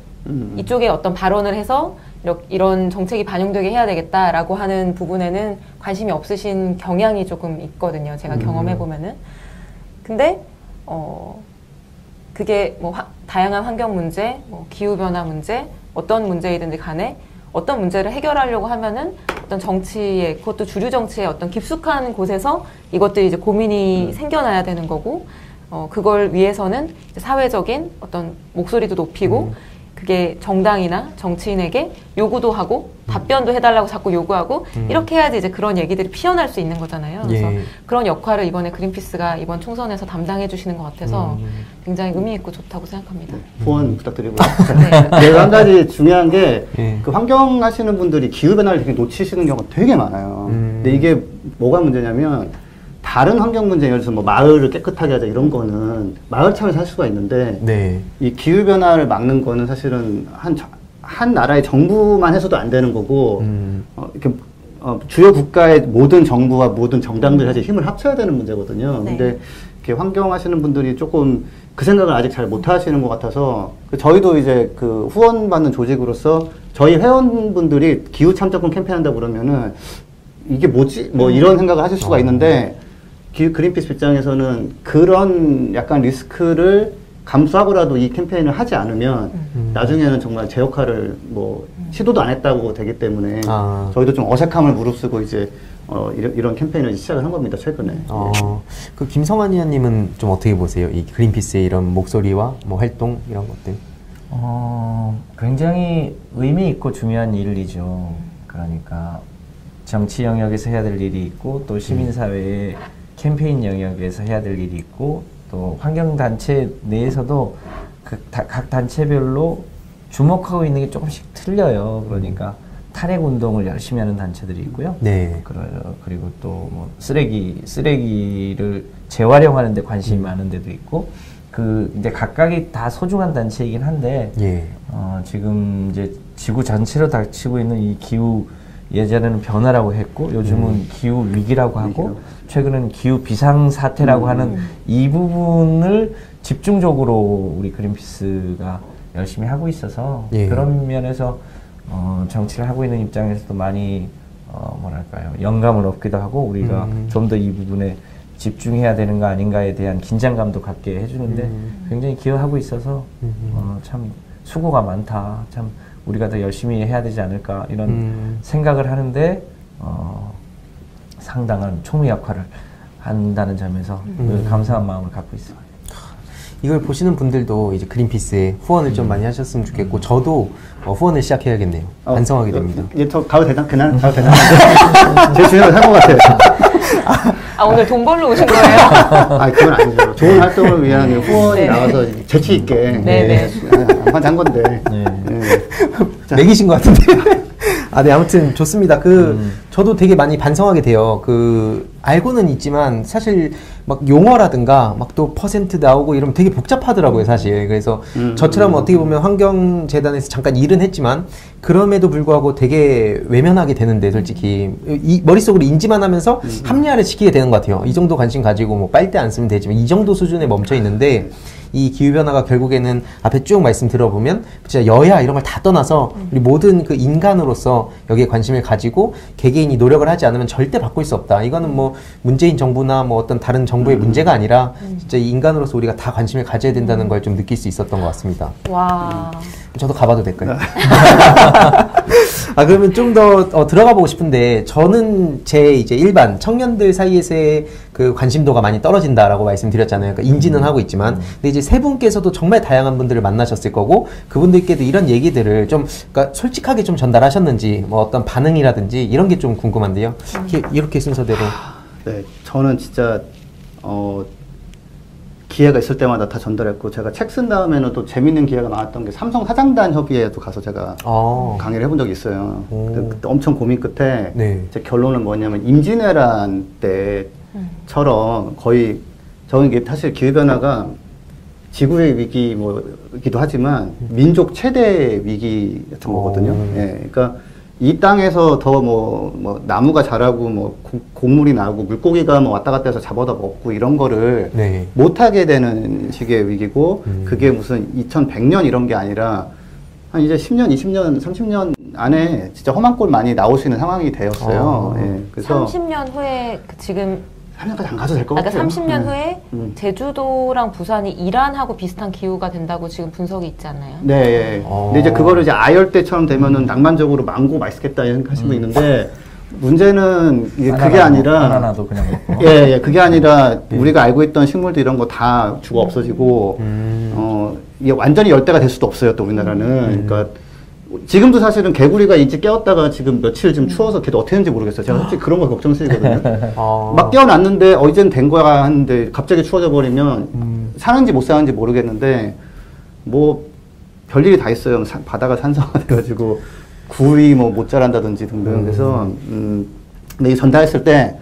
이쪽에 어떤 발언을 해서 이런 정책이 반영되게 해야 되겠다라고 하는 부분에는 관심이 없으신 경향이 조금 있거든요. 제가 경험해 보면은. 근데 그게 뭐 다양한 환경 문제, 뭐 기후 변화 문제, 어떤 문제이든지 간에 어떤 문제를 해결하려고 하면은 어떤 정치에, 그것도 주류 정치의 어떤 깊숙한 곳에서 이것들이 이제 고민이 생겨나야 되는 거고, 그걸 위해서는 이제 사회적인 어떤 목소리도 높이고, 그게 정당이나 정치인에게 요구도 하고 답변도 해달라고 자꾸 요구하고 이렇게 해야지 이제 그런 얘기들이 피어날 수 있는 거잖아요. 그래서 그런 역할을 이번에 그린피스가 이번 총선에서 담당해 주시는 것 같아서 굉장히 의미 있고 좋다고 생각합니다. 후원 부탁드리고요. 네. 그리고 한 가지 중요한 게 그 환경 하시는 분들이 기후변화를 되게 놓치시는 경우가 되게 많아요. 근데 이게 뭐가 문제냐면 다른 환경 문제, 예를 들어서 뭐 마을을 깨끗하게 하자 이런 거는 마을 차원에서 할 수가 있는데 네. 이 기후변화를 막는 거는 사실은 한 나라의 정부만 해서도 안 되는 거고 이렇게 주요 국가의 모든 정부와 모든 정당들이 사실 힘을 합쳐야 되는 문제거든요. 네. 근데 이렇게 환경 하시는 분들이 조금 그 생각을 아직 잘 못 하시는 것 같아서 저희도 이제 그 후원받는 조직으로서 저희 회원분들이 기후 참정권 캠페인 한다고 그러면은 이게 뭐지? 뭐 이런 생각을 하실 수가 있는데 그린피스 입장에서는 그런 약간 리스크를 감수하고라도 이 캠페인을 하지 않으면 나중에는 정말 제 역할을 뭐 시도도 안 했다고 되기 때문에 저희도 좀 어색함을 무릅쓰고 이제 이런 캠페인을 시작을 한 겁니다, 최근에. 그 김성환 의원님은 좀 어떻게 보세요? 이 그린피스의 이런 목소리와 뭐 활동 이런 것들? 굉장히 의미 있고 중요한 일이죠. 그러니까 정치 영역에서 해야 될 일이 있고 또 시민사회의 캠페인 영역에서 해야 될 일이 있고 또 환경단체 내에서도 각 단체별로 주목하고 있는 게 조금씩 틀려요. 그러니까 탈핵운동을 열심히 하는 단체들이 있고요. 네. 그리고 또 뭐 쓰레기를 재활용하는 데 관심이 많은 데도 있고 이제 각각이 다 소중한 단체이긴 한데 지금 이제 지구 전체로 닥치고 있는 이 기후 예전에는 변화라고 했고 요즘은 기후 위기라고 하고 최근은 기후 비상사태라고 하는 이 부분을 집중적으로 우리 그린피스가 열심히 하고 있어서 그런 면에서 정치를 하고 있는 입장에서도 많이 뭐랄까요 영감을 얻기도 하고 우리가 좀 더 이 부분에 집중해야 되는 거 아닌가에 대한 긴장감도 갖게 해주는데 굉장히 기여하고 있어서 참 수고가 많다. 참 우리가 더 열심히 해야 되지 않을까 이런 생각을 하는데 상당한 총무 역할을 한다는 점에서 감사한 마음을 갖고 있습니다. 이걸 보시는 분들도 이제 그린피스에 후원을 좀 많이 하셨으면 좋겠고 저도 후원을 시작해야겠네요. 반성하게 됩니다. 저 가도 되나? 그날 가도 되나? 제 주연을 한 것 같아요. 오늘 돈 벌러 오신 거예요? 그건 아니죠. 좋은 활동을 위한 후원이 나와서 재치 있게 한 건데. 매기신 것 같은데. 네, 아무튼 좋습니다. 저도 되게 많이 반성하게 돼요. 알고는 있지만, 사실, 막 용어라든가, 막 또 퍼센트 나오고 이러면 되게 복잡하더라고요, 사실. 그래서 저처럼 어떻게 보면 환경재단에서 잠깐 일은 했지만, 그럼에도 불구하고 되게 외면하게 되는데, 솔직히. 머릿속으로 인지만 하면서 합리화를 시키게 되는 것 같아요. 이 정도 관심 가지고 뭐 빨대 안 쓰면 되지만, 이 정도 수준에 멈춰 있는데, 이 기후변화가 결국에는 앞에 쭉 말씀 들어보면 진짜 여야 이런 걸 다 떠나서 우리 모든 그 인간으로서 여기에 관심을 가지고 개개인이 노력을 하지 않으면 절대 바꿀 수 없다. 이거는 뭐 문재인 정부나 뭐 어떤 다른 정부의 문제가 아니라 진짜 이 인간으로서 우리가 다 관심을 가져야 된다는 걸 좀 느낄 수 있었던 것 같습니다. 와. 저도 가봐도 될까요? 그러면 좀 더 들어가 보고 싶은데 저는 제 이제 일반 청년들 사이에서의 그 관심도가 많이 떨어진다라고 말씀드렸잖아요. 그러니까 인지는 하고 있지만 근데 이제 세 분께서도 정말 다양한 분들을 만나셨을 거고 그분들께도 이런 얘기들을 좀 그러니까 솔직하게 좀 전달하셨는지 뭐 어떤 반응이라든지 이런 게 좀 궁금한데요. 이렇게 순서대로. 네, 저는 진짜 기회가 있을 때마다 다 전달했고 제가 책 쓴 다음에는 또 재밌는 기회가 나왔던 게 삼성 사장단 협의회에도 가서 제가 강의를 해본 적이 있어요. 그때 엄청 고민 끝에 제 결론은 뭐냐면 임진왜란 때처럼 거의 저는 이게 사실 기후변화가 지구의 위기 뭐기도 하지만 민족 최대 위기 같은 거거든요. 그러니까 이 땅에서 더 뭐 나무가 자라고 뭐 곡물이 나고 물고기가 뭐 왔다 갔다 해서 잡아다 먹고 이런 거를 못하게 되는 식의 위기고 그게 무슨 2100년 이런 게 아니라 한 이제 10년, 20년, 30년 안에 진짜 험한 꼴 많이 나오시는 상황이 되었어요. 그래서 30년 후에 지금 3년까지 안 가도 될 것 같아요. 30년 후에 제주도랑 부산이 이란하고 비슷한 기후가 된다고 지금 분석이 있지 않나요? 네. 근데 이제 그거를 이제 아열 때처럼 되면은 낭만적으로 망고 맛있겠다 생각하시고 있는데 문제는 그게 아니라 바나나도 그냥 먹고. 그게 아니라 우리가 알고 있던 식물들 이런 거 다 죽어 없어지고 이게 완전히 열대가 될 수도 없어요. 또 우리나라는. 그러니까 지금도 사실은 개구리가 일찍 깨웠다가 지금 며칠 좀 추워서 걔도 어떻게 되는지 모르겠어요. 제가 솔직히 그런 거 걱정스리거든요. 막 깨어났는데 이젠 된 거야 하는데 갑자기 추워져 버리면 사는지 못 사는지 모르겠는데 뭐 별일이 다 있어요. 바다가 산성화 돼가지고 굴이 뭐 못 자란다든지 등등. 그래서 근데 이 전달했을 때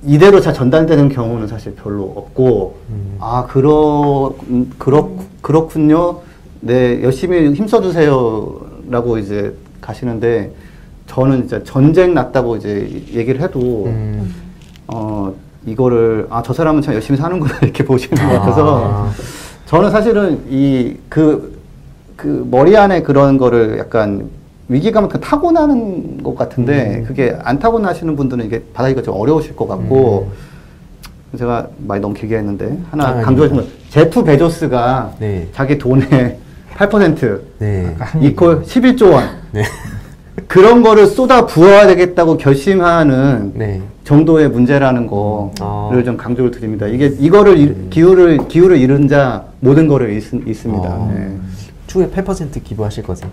이대로 잘 전달되는 경우는 사실 별로 없고 아 그렇군요. 네 열심히 힘써주세요라고 이제 가시는데 저는 이제 전쟁 났다고 이제 얘기를 해도 이거를 저 사람은 참 열심히 사는구나 이렇게 보시는 것 같아서 저는 사실은 그 머리 안에 그런 거를 약간 위기감을 타고나는 것 같은데 그게 안 타고나시는 분들은 이게 받아들이기가 좀 어려우실 것 같고 제가 많이 너무 길게 했는데 하나 강조해 주면 제프 베조스가 네. 자기 돈의 8% 네. 이퀄 11조 원 네. 그런 거를 쏟아 부어야 되겠다고 결심하는 네. 정도의 문제라는 거를 좀 강조를 드립니다. 이거를 기후를 잃은 자 모든 거를 잃습니다. 네. 추후에 8% 기부하실 거세요?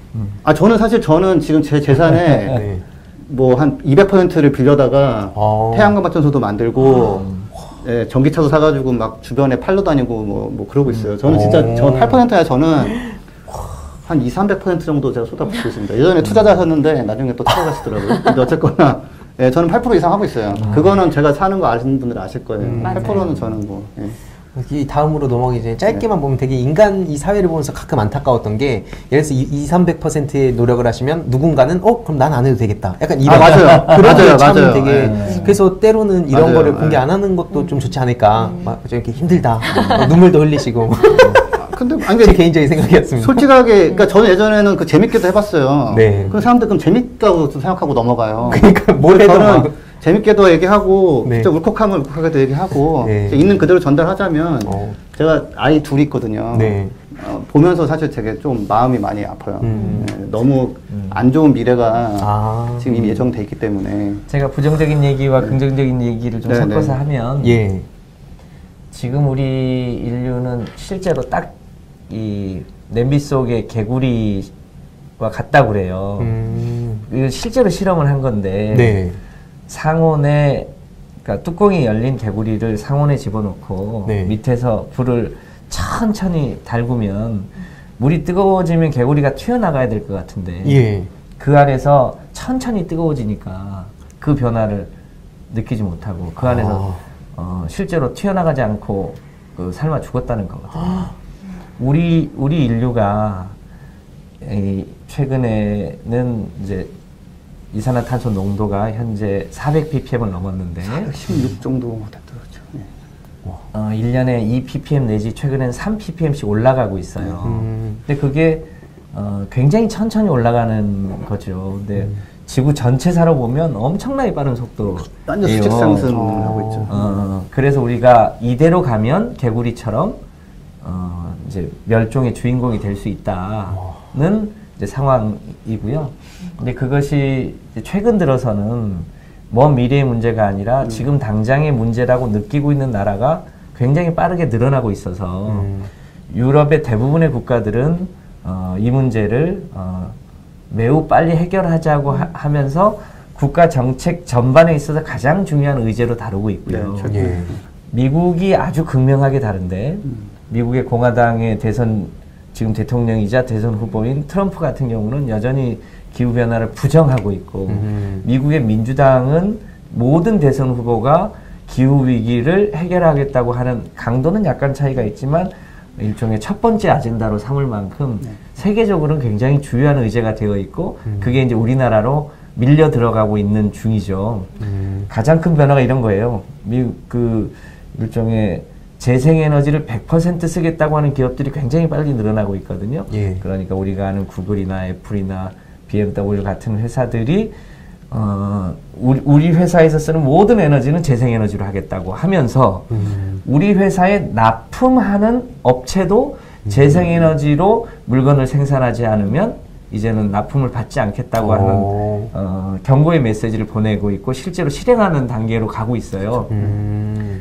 저는 사실 지금 제 재산에 네. 뭐 한 200%를 빌려다가 태양광 발전소도 만들고 예, 전기차도 사가지고 막 주변에 팔러 다니고 뭐 그러고 있어요. 저는 진짜 저 8%야 저는 한 200~300% 정도 제가 쏟아붓고 있습니다. 예전에 투자자셨는데 나중에 또 투자하시더라고요. 근데 어쨌거나 예, 저는 8% 이상 하고 있어요. 그거는 제가 사는 거 아시는 분들 아실 거예요. 8%는 저는 뭐 예. 이 다음으로 넘어가기 전에 짧게만 보면 되게 이 사회를 보면서 가끔 안타까웠던 게 예를 들어서 200~300%의 노력을 하시면 누군가는 그럼 난 안 해도 되겠다. 약간 이런 맞아요. 그런 게 참 맞아요. 되게 그래서 때로는 이런 맞아요. 거를 공개 안 하는 것도 좀 좋지 않을까. 막 이렇게 힘들다. 눈물도 흘리시고. 근데 제 개인적인 생각이었습니다. 솔직하게 그러니까 저는 예전에는 그 재밌게도 해봤어요. 네. 그 사람들 그럼 재밌다고 생각하고 넘어가요. 그러니까 뭘 해도 막 재밌게도 얘기하고 네. 진짜 울컥하면 울컥하게도 얘기하고 네. 있는 그대로 전달하자면 제가 아이 둘이 있거든요. 네. 보면서 사실 되게 좀 마음이 많이 아파요. 네, 너무 안 좋은 미래가 지금 이미 예정돼 있기 때문에 제가 부정적인 얘기와 긍정적인 얘기를 좀 섞어서 하면 예. 지금 우리 인류는 실제로 딱 이 냄비 속의 개구리와 같다고 그래요. 이거 실제로 실험을 한 건데 네. 상온에 그러니까 뚜껑이 열린 개구리를 상온에 집어넣고 네. 밑에서 불을 천천히 달구면 물이 뜨거워지면 개구리가 튀어나가야 될 것 같은데 예. 그 안에서 천천히 뜨거워지니까 그 변화를 느끼지 못하고 그 안에서 실제로 튀어나가지 않고 삶아 죽었다는 거거든요. 우리 인류가 최근에는 이제 이산화탄소 농도가 현재 400ppm을 넘었는데 16 정도 됐더라고요. 네. 1년에 2ppm 내지 최근에는 3ppm씩 올라가고 있어요. 근데 그게 굉장히 천천히 올라가는 거죠. 근데 지구 전체사로 보면 엄청나게 빠른 속도로 완전 수직 상승하고 있죠. 그래서 우리가 이대로 가면 개구리처럼 이제 멸종의 주인공이 될 수 있다는 이제 상황이고요. 근데 그것이 이제 최근 들어서는 먼 미래의 문제가 아니라 지금 당장의 문제라고 느끼고 있는 나라가 굉장히 빠르게 늘어나고 있어서 유럽의 대부분의 국가들은 이 문제를 매우 빨리 해결하자고 하면서 국가 정책 전반에 있어서 가장 중요한 의제로 다루고 있고요. 네, 예. 미국이 아주 극명하게 다른데 미국의 공화당의 지금 대통령이자 대선 후보인 트럼프 같은 경우는 여전히 기후변화를 부정하고 있고 미국의 민주당은 모든 대선 후보가 기후위기를 해결하겠다고 하는 강도는 약간 차이가 있지만 일종의 첫 번째 아젠다로 삼을 만큼 세계적으로는 굉장히 주요한 의제가 되어 있고 그게 이제 우리나라로 밀려 들어가고 있는 중이죠. 가장 큰 변화가 이런 거예요. 일종의 재생에너지를 100% 쓰겠다고 하는 기업들이 굉장히 빨리 늘어나고 있거든요. 예. 그러니까 우리가 아는 구글이나 애플이나 BMW 같은 회사들이 우리 회사에서 쓰는 모든 에너지는 재생에너지로 하겠다고 하면서 우리 회사에 납품하는 업체도 재생에너지로 물건을 생산하지 않으면 이제는 납품을 받지 않겠다고 하는 경고의 메시지를 보내고 있고 실제로 실행하는 단계로 가고 있어요.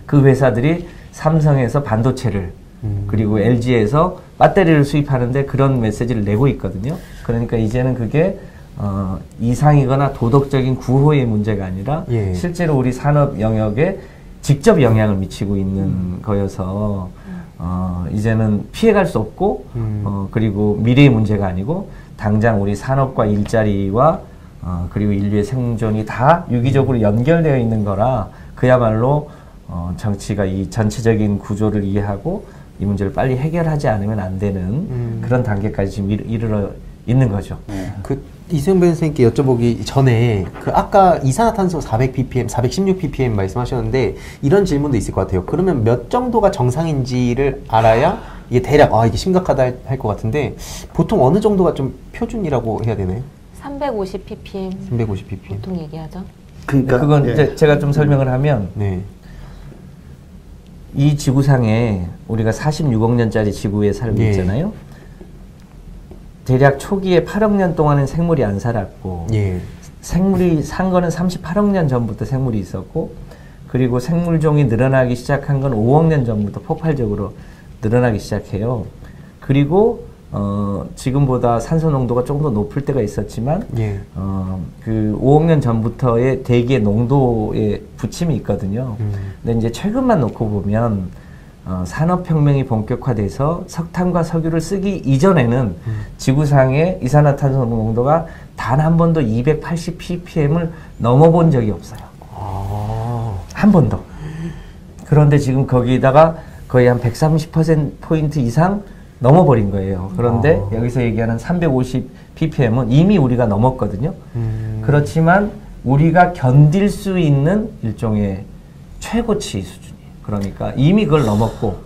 그 회사들이 삼성에서 반도체를 그리고 LG에서 배터리를 수입하는데 그런 메시지를 내고 있거든요. 그러니까 이제는 그게 이상이거나 도덕적인 구호의 문제가 아니라 예. 실제로 우리 산업 영역에 직접 영향을 미치고 있는 거여서 이제는 피해갈 수 없고 그리고 미래의 문제가 아니고 당장 우리 산업과 일자리와 그리고 인류의 생존이 다 유기적으로 연결되어 있는 거라 그야말로 정치가 이 전체적인 구조를 이해하고 이 문제를 빨리 해결하지 않으면 안 되는 그런 단계까지 지금 이르러 있는 거죠. 이수영 변호사님께 여쭤보기 전에 아까 이산화탄소 400ppm, 416ppm 말씀하셨는데 이런 질문도 있을 것 같아요. 그러면 몇 정도가 정상인지를 알아야 이게 대략 이게 심각하다 할 것 같은데 보통 어느 정도가 좀 표준이라고 해야 되나요? 350ppm. 350ppm. 보통 얘기하죠. 그러니까 그건 이제 제가 좀 설명을 하면 이 지구상에 우리가 46억 년짜리 지구에 살고 있잖아요. 대략 초기에 8억 년 동안은 생물이 안 살았고 생물이 산 거는 38억 년 전부터 생물이 있었고 그리고 생물종이 늘어나기 시작한 건 5억 년 전부터 폭발적으로 늘어나기 시작해요. 그리고 지금보다 산소 농도가 조금 더 높을 때가 있었지만 그 5억 년 전부터의 대기의 농도에 부침이 있거든요. 근데 이제 최근만 놓고 보면 산업혁명이 본격화돼서 석탄과 석유를 쓰기 이전에는 지구상의 이산화탄소 농도가 단 한 번도 280ppm을 넘어본 적이 없어요. 한 번도. 그런데 지금 거기다가 거의 한 130%포인트 이상 넘어버린 거예요. 그런데 여기서 얘기하는 350ppm은 이미 우리가 넘었거든요. 그렇지만 우리가 견딜 수 있는 일종의 최고치 수준이에요. 그러니까 이미 그걸 넘었고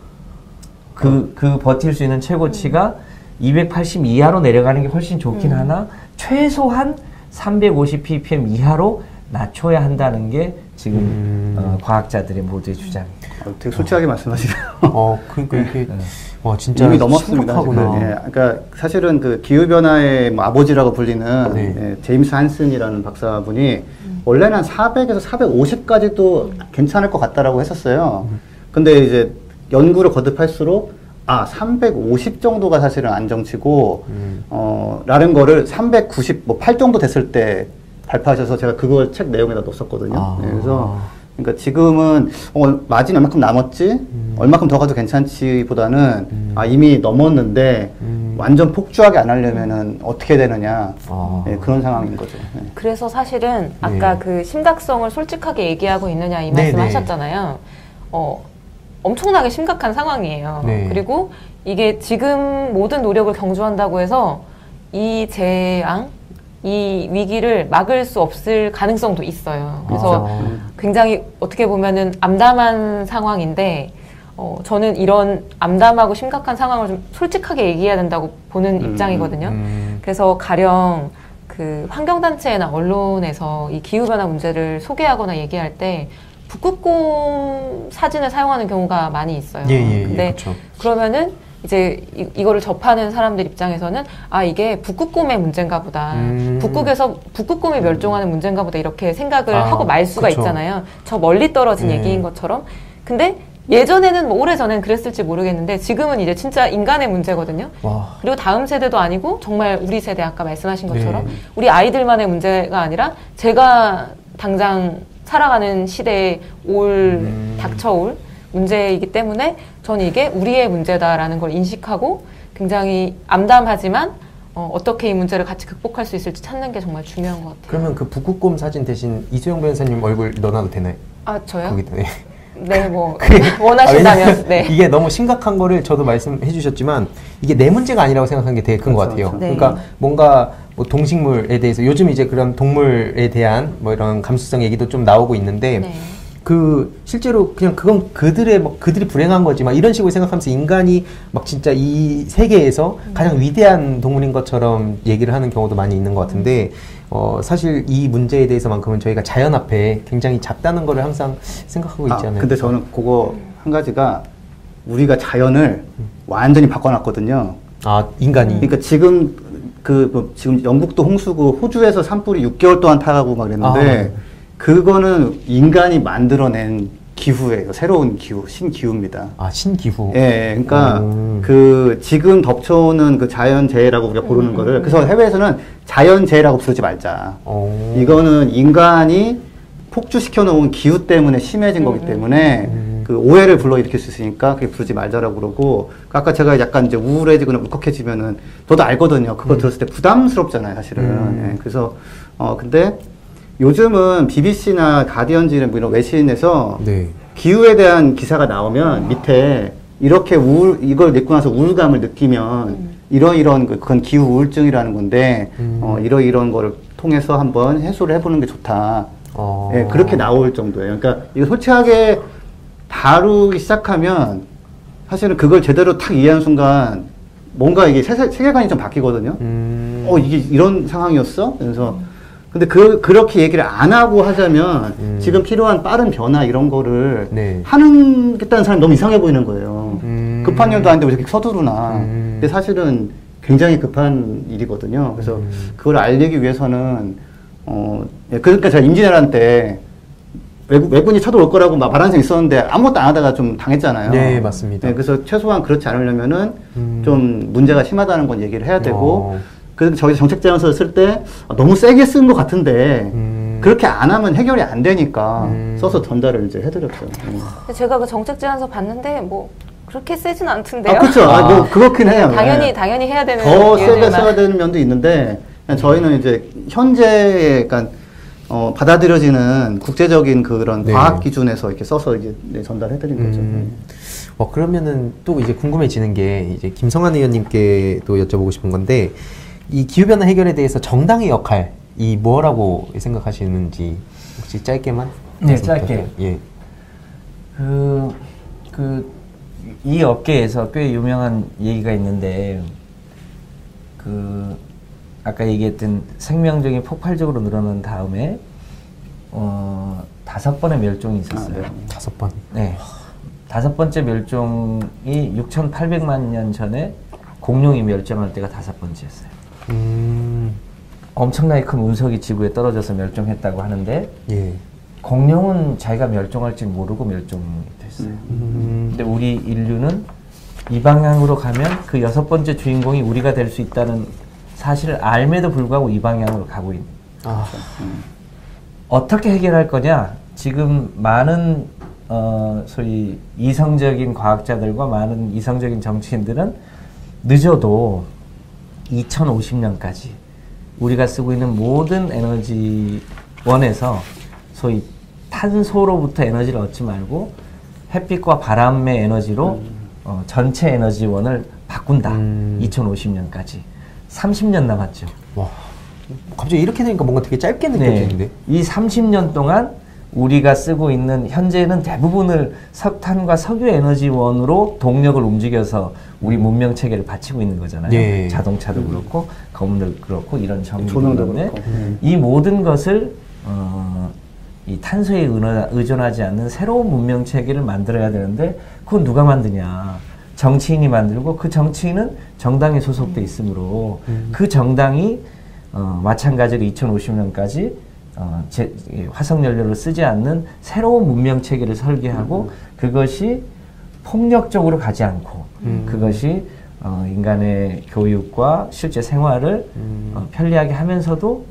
그 버틸 수 있는 최고치가 280 이하로 내려가는 게 훨씬 좋긴 하나 최소한 350ppm 이하로 낮춰야 한다는 게 지금 과학자들의 모두의 주장입니다. 되게 솔직하게 말씀하시네요. 그러니까 이게 진짜 이미 넘었습니다. 그러니까 사실은 그 기후 변화의 아버지라고 불리는 제임스 한슨이라는 박사분이 원래는 한 400에서 450까지도 괜찮을 것 같다라고 했었어요. 근데 이제 연구를 거듭할수록 350 정도가 사실은 안정치고 라는 거를 398 정도 됐을 때 발표하셔서 제가 그걸 책 내용에다 넣었었거든요. 그래서 그러니까 지금은 마진 얼마큼 남았지? 얼마큼 더 가도 괜찮지 보다는 이미 넘었는데 완전 폭주하게 안 하려면은 어떻게 되느냐 그런 상황인 거죠. 그래서 사실은 아까 그 심각성을 솔직하게 얘기하고 있느냐 이 말씀 하셨잖아요. 엄청나게 심각한 상황이에요. 그리고 이게 지금 모든 노력을 경주한다고 해서 이 재앙, 이 위기를 막을 수 없을 가능성도 있어요. 그래서 굉장히 어떻게 보면은 암담한 상황인데 저는 이런 암담하고 심각한 상황을 좀 솔직하게 얘기해야 된다고 보는 입장이거든요. 그래서 가령 그 환경단체나 언론에서 이 기후변화 문제를 소개하거나 얘기할 때 북극곰 사진을 사용하는 경우가 많이 있어요. 근데 그렇죠. 그러면은 이제 이거를 접하는 사람들 입장에서는 이게 북극곰의 문제인가 보다. 북극에서 북극곰이 멸종하는 문제인가 보다 이렇게 생각을 하고 말 수가 그쵸. 있잖아요. 저 멀리 떨어진 얘기인 것처럼. 근데 예전에는 오래전엔 그랬을지 모르겠는데 지금은 이제 진짜 인간의 문제거든요. 그리고 다음 세대도 아니고 정말 우리 세대 아까 말씀하신 것처럼 우리 아이들만의 문제가 아니라 제가 당장 살아가는 시대에 닥쳐올 문제이기 때문에 저는 이게 우리의 문제다라는 걸 인식하고 굉장히 암담하지만 어떻게 이 문제를 같이 극복할 수 있을지 찾는 게 정말 중요한 것 같아요. 그러면 그 북극곰 사진 대신 이수영 변호사님 얼굴 넣어놔도 되나요? 저요? 거기다, 네, 뭐 원하신다면. 네. 이게 너무 심각한 거를 저도 말씀해 주셨지만 이게 내 문제가 아니라고 생각하는 게 되게 큰 것 같아요. 네. 그러니까 뭔가 뭐 동식물에 대해서 요즘 이제 그런 동물에 대한 뭐 이런 감수성 얘기도 좀 나오고 있는데 그 실제로 그냥 그건 그들이 불행한 거지 막 이런 식으로 생각하면서 인간이 막 진짜 이 세계에서 가장 위대한 동물인 것처럼 얘기를 하는 경우도 많이 있는 것 같은데 사실 이 문제에 대해서만큼은 저희가 자연 앞에 굉장히 작다는 거를 항상 생각하고 있지 않아요? 근데 저는 그거 한 가지가 우리가 자연을 완전히 바꿔놨거든요. 인간이. 그러니까 지금 지금 영국도 홍수고 호주에서 산불이 6개월 동안 타가고 막 그랬는데 그거는 인간이 만들어낸 기후예요. 새로운 기후, 신기후입니다. 아, 신기후. 예, 그러니까 그 지금 덮쳐오는 그 자연재해라고 우리가 부르는 거를 그래서 해외에서는 자연재해라고 부르지 말자. 이거는 인간이 폭주시켜 놓은 기후 때문에 심해진 거기 때문에 그 오해를 불러일으킬 수 있으니까 그게 부르지 말자라고 그러고 아까 제가 약간 이제 우울해지거나 울컥해지면은 저도 알거든요. 그거 들었을 때 부담스럽잖아요, 사실은. 예, 그래서 근데 요즘은 BBC나 가디언즈 이런 외신에서 네. 기후에 대한 기사가 나오면 밑에 이렇게 이걸 읽고 나서 우울감을 느끼면 이런 그건 기후 우울증이라는 건데 이런 거를 통해서 한번 해소를 해보는 게 좋다. 예, 그렇게 나올 정도예요. 그러니까 이거 솔직하게 다루기 시작하면 사실은 그걸 제대로 탁 이해하는 순간 뭔가 이게 세계관이 좀 바뀌거든요. 이게 이런 상황이었어? 그래서 근데 그렇게 얘기를 안 하고 하자면 지금 필요한 빠른 변화 이런 거를 네. 하겠다는 사람이 너무 이상해 보이는 거예요. 급한 일도 아닌데 왜 이렇게 서두르나. 근데 사실은 굉장히 급한 일이거든요. 그래서 그걸 알리기 위해서는 그러니까 제가 임진왜란 때 왜군이 쳐들어올 거라고 막 말한 적이 있었는데 아무것도 안 하다가 좀 당했잖아요. 네, 맞습니다. 네, 그래서 최소한 그렇지 않으려면은 좀 문제가 심하다는 건 얘기를 해야 되고 그래서 저희 정책 제안서를 쓸 때 너무 세게 쓴 것 같은데 그렇게 안 하면 해결이 안 되니까 써서 전달을 이제 해드렸죠. 제가 그 정책 제안서 봤는데 뭐 그렇게 세진 않던데요. 그렇죠. 뭐 그렇긴 해요. 당연히 해야 되는 더 세게 써야 되는 면도 있는데 저희는 이제 현재 약간 받아들여지는 국제적인 그런 네. 과학 기준에서 이렇게 써서 이제 전달해드린 거죠. 그러면은 또 이제 궁금해지는 게 이제 김성환 의원님께도 여쭤보고 싶은 건데 이 기후변화 해결에 대해서 정당의 역할이 뭐라고 생각하시는지 혹시 짧게만? 네, 짧게. 예. 이 업계에서 꽤 유명한 얘기가 있는데 아까 얘기했던 생명력이 폭발적으로 늘어난 다음에 5번의 멸종이 있었어요. 5번. 네. 5번째 멸종이 6,800만 년 전에 공룡이 멸종할 때가 5번째였어요. 엄청나게 큰 운석이 지구에 떨어져서 멸종했다고 하는데 예. 공룡은 자기가 멸종할 줄 모르고 멸종됐어요. 근데 우리 인류는 이 방향으로 가면 그 6번째 주인공이 우리가 될 수 있다는 사실을 알매도 불구하고 이 방향으로 가고 있는. 어떻게 해결할 거냐? 지금 많은 소위 이성적인 과학자들과 많은 이성적인 정치인들은 늦어도 2050년까지 우리가 쓰고 있는 모든 에너지원에서 소위 탄소로부터 에너지를 얻지 말고 햇빛과 바람의 에너지로 전체 에너지원을 바꾼다. 2050년까지. 30년 남았죠. 와, 갑자기 이렇게 되니까 뭔가 되게 짧게 느껴지는데. 네. 이 30년 동안 우리가 쓰고 있는 현재는 대부분을 석탄과 석유 에너지원으로 동력을 움직여서 우리 문명 체계를 바치고 있는 거잖아요. 예. 자동차도 그렇고 건물도 그렇고 이런 조명도 때문에 그렇고. 이 모든 것을 이 탄소에 의존하지 않는 새로운 문명 체계를 만들어야 되는데 그건 누가 만드냐? 정치인이 만들고 그 정치인은 정당에 소속돼 있으므로 그 정당이 마찬가지로 2050년까지 화석연료를 쓰지 않는 새로운 문명 체계를 설계하고 그것이 폭력적으로 가지 않고 그것이 인간의 교육과 실제 생활을 편리하게 하면서도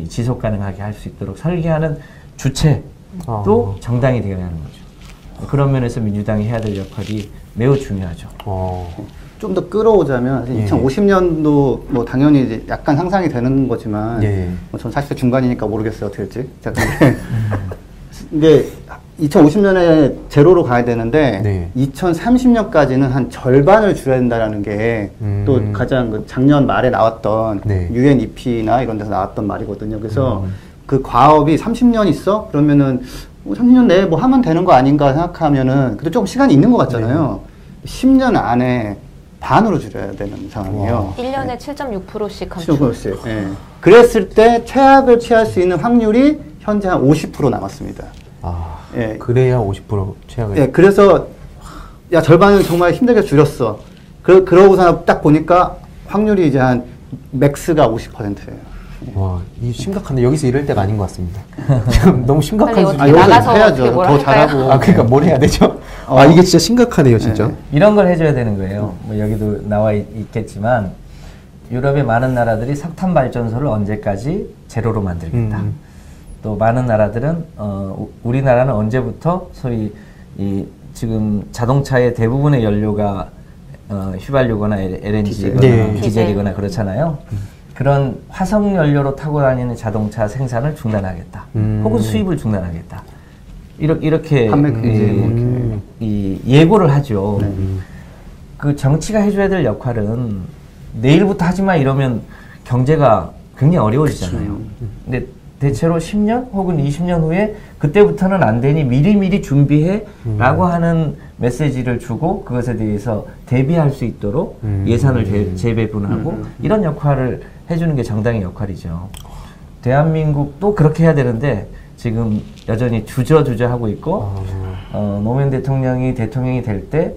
지속 가능하게 할 수 있도록 설계하는 주체도 정당이 되어야 하는 거죠. 그런 면에서 민주당이 해야 될 역할이 매우 중요하죠. 좀 더 끌어오자면 2050년도 뭐 당연히 이제 약간 상상이 되는 거지만 뭐 전 40대 중반이니까 모르겠어요 어떻게 될지. 근데 2050년에 제로로 가야 되는데 2030년까지는 한 절반을 줄여야 된다라는 게 또 가장 그 작년 말에 나왔던 UNEP나 이런 데서 나왔던 말이거든요. 그래서 그 과업이 30년 있어? 그러면은 30년 내에 뭐 하면 되는 거 아닌가 생각하면은 근데 조금 시간이 있는 것 같잖아요. 10년 안에 반으로 줄여야 되는 상황이에요. 1년에 7.6%씩 감축. 7.6%씩. 예. 그랬을 때 최악을 피할 수 있는 확률이 현재 한 50% 남았습니다. 예. 그래야 50% 최악을. 예. 그래서 야 절반은 정말 힘들게 줄였어. 그러고서 딱 보니까 확률이 이제 한 맥스가 50%예요. 와, 이 심각한데 여기서 이럴 때가 아닌 것 같습니다. 너무 심각한 빨리 수준. 어떻게 나가서 해야죠. 어떻게 뭘 더 할까요? 잘하고. 아, 그러니까 뭘 해야 되죠? 아, 이게 진짜 심각하네요, 진짜. 이런 걸 해줘야 되는 거예요. 뭐 여기도 나와 있겠지만 유럽의 많은 나라들이 석탄 발전소를 언제까지 제로로 만들겠다. 또 많은 나라들은 우리나라는 언제부터 소위 이 지금 자동차의 대부분의 연료가 휘발유거나 LNG거나 네. 디젤이거나 그렇잖아요. 그런 화석 연료로 타고 다니는 자동차 생산을 중단하겠다. 혹은 수입을 중단하겠다. 이렇게 판매 금지 이 예고를 하죠. 그 정치가 해줘야 될 역할은 내일부터 하지 마 이러면 경제가 굉장히 어려워지잖아요. 근데 대체로 10년 혹은 20년 후에 그때부터는 안 되니 미리미리 준비해 라고 하는 메시지를 주고 그것에 대해서 대비할 수 있도록 예산을 재배분하고 이런 역할을 해주는 게 정당의 역할이죠. 대한민국도 그렇게 해야 되는데 지금 여전히 주저주저 하고 있고 노무현 대통령이 될 때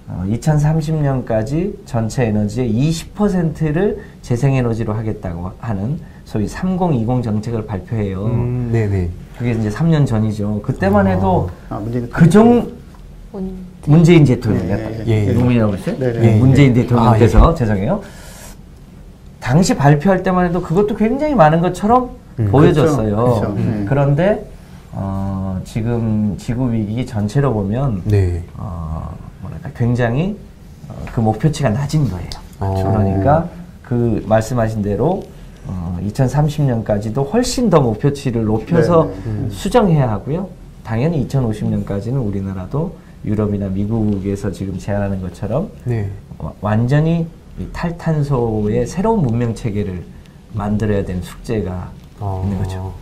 2030년까지 전체 에너지의 20%를 재생에너지로 하겠다고 하는 소위 3020 정책을 발표해요. 네네. 그게 이제 3년 전이죠. 그때만 해도 문재인 문재인 대통령, 예. 노무현이라고 했어요? 네. 문재인 대통령께서 죄송해요. 당시 발표할 때만 해도 그것도 굉장히 많은 것처럼 보여졌어요. 그렇죠. 그런데 지금 지구 위기 전체로 보면 네. 뭐랄까 굉장히 그 목표치가 낮은 거예요. 그러니까 그 말씀하신 대로 2030년까지도 훨씬 더 목표치를 높여서 수정해야 하고요. 당연히 2050년까지는 우리나라도 유럽이나 미국에서 지금 제안하는 것처럼 네. 완전히 이 탈탄소의 새로운 문명 체계를 만들어야 되는 숙제가 있는 거죠.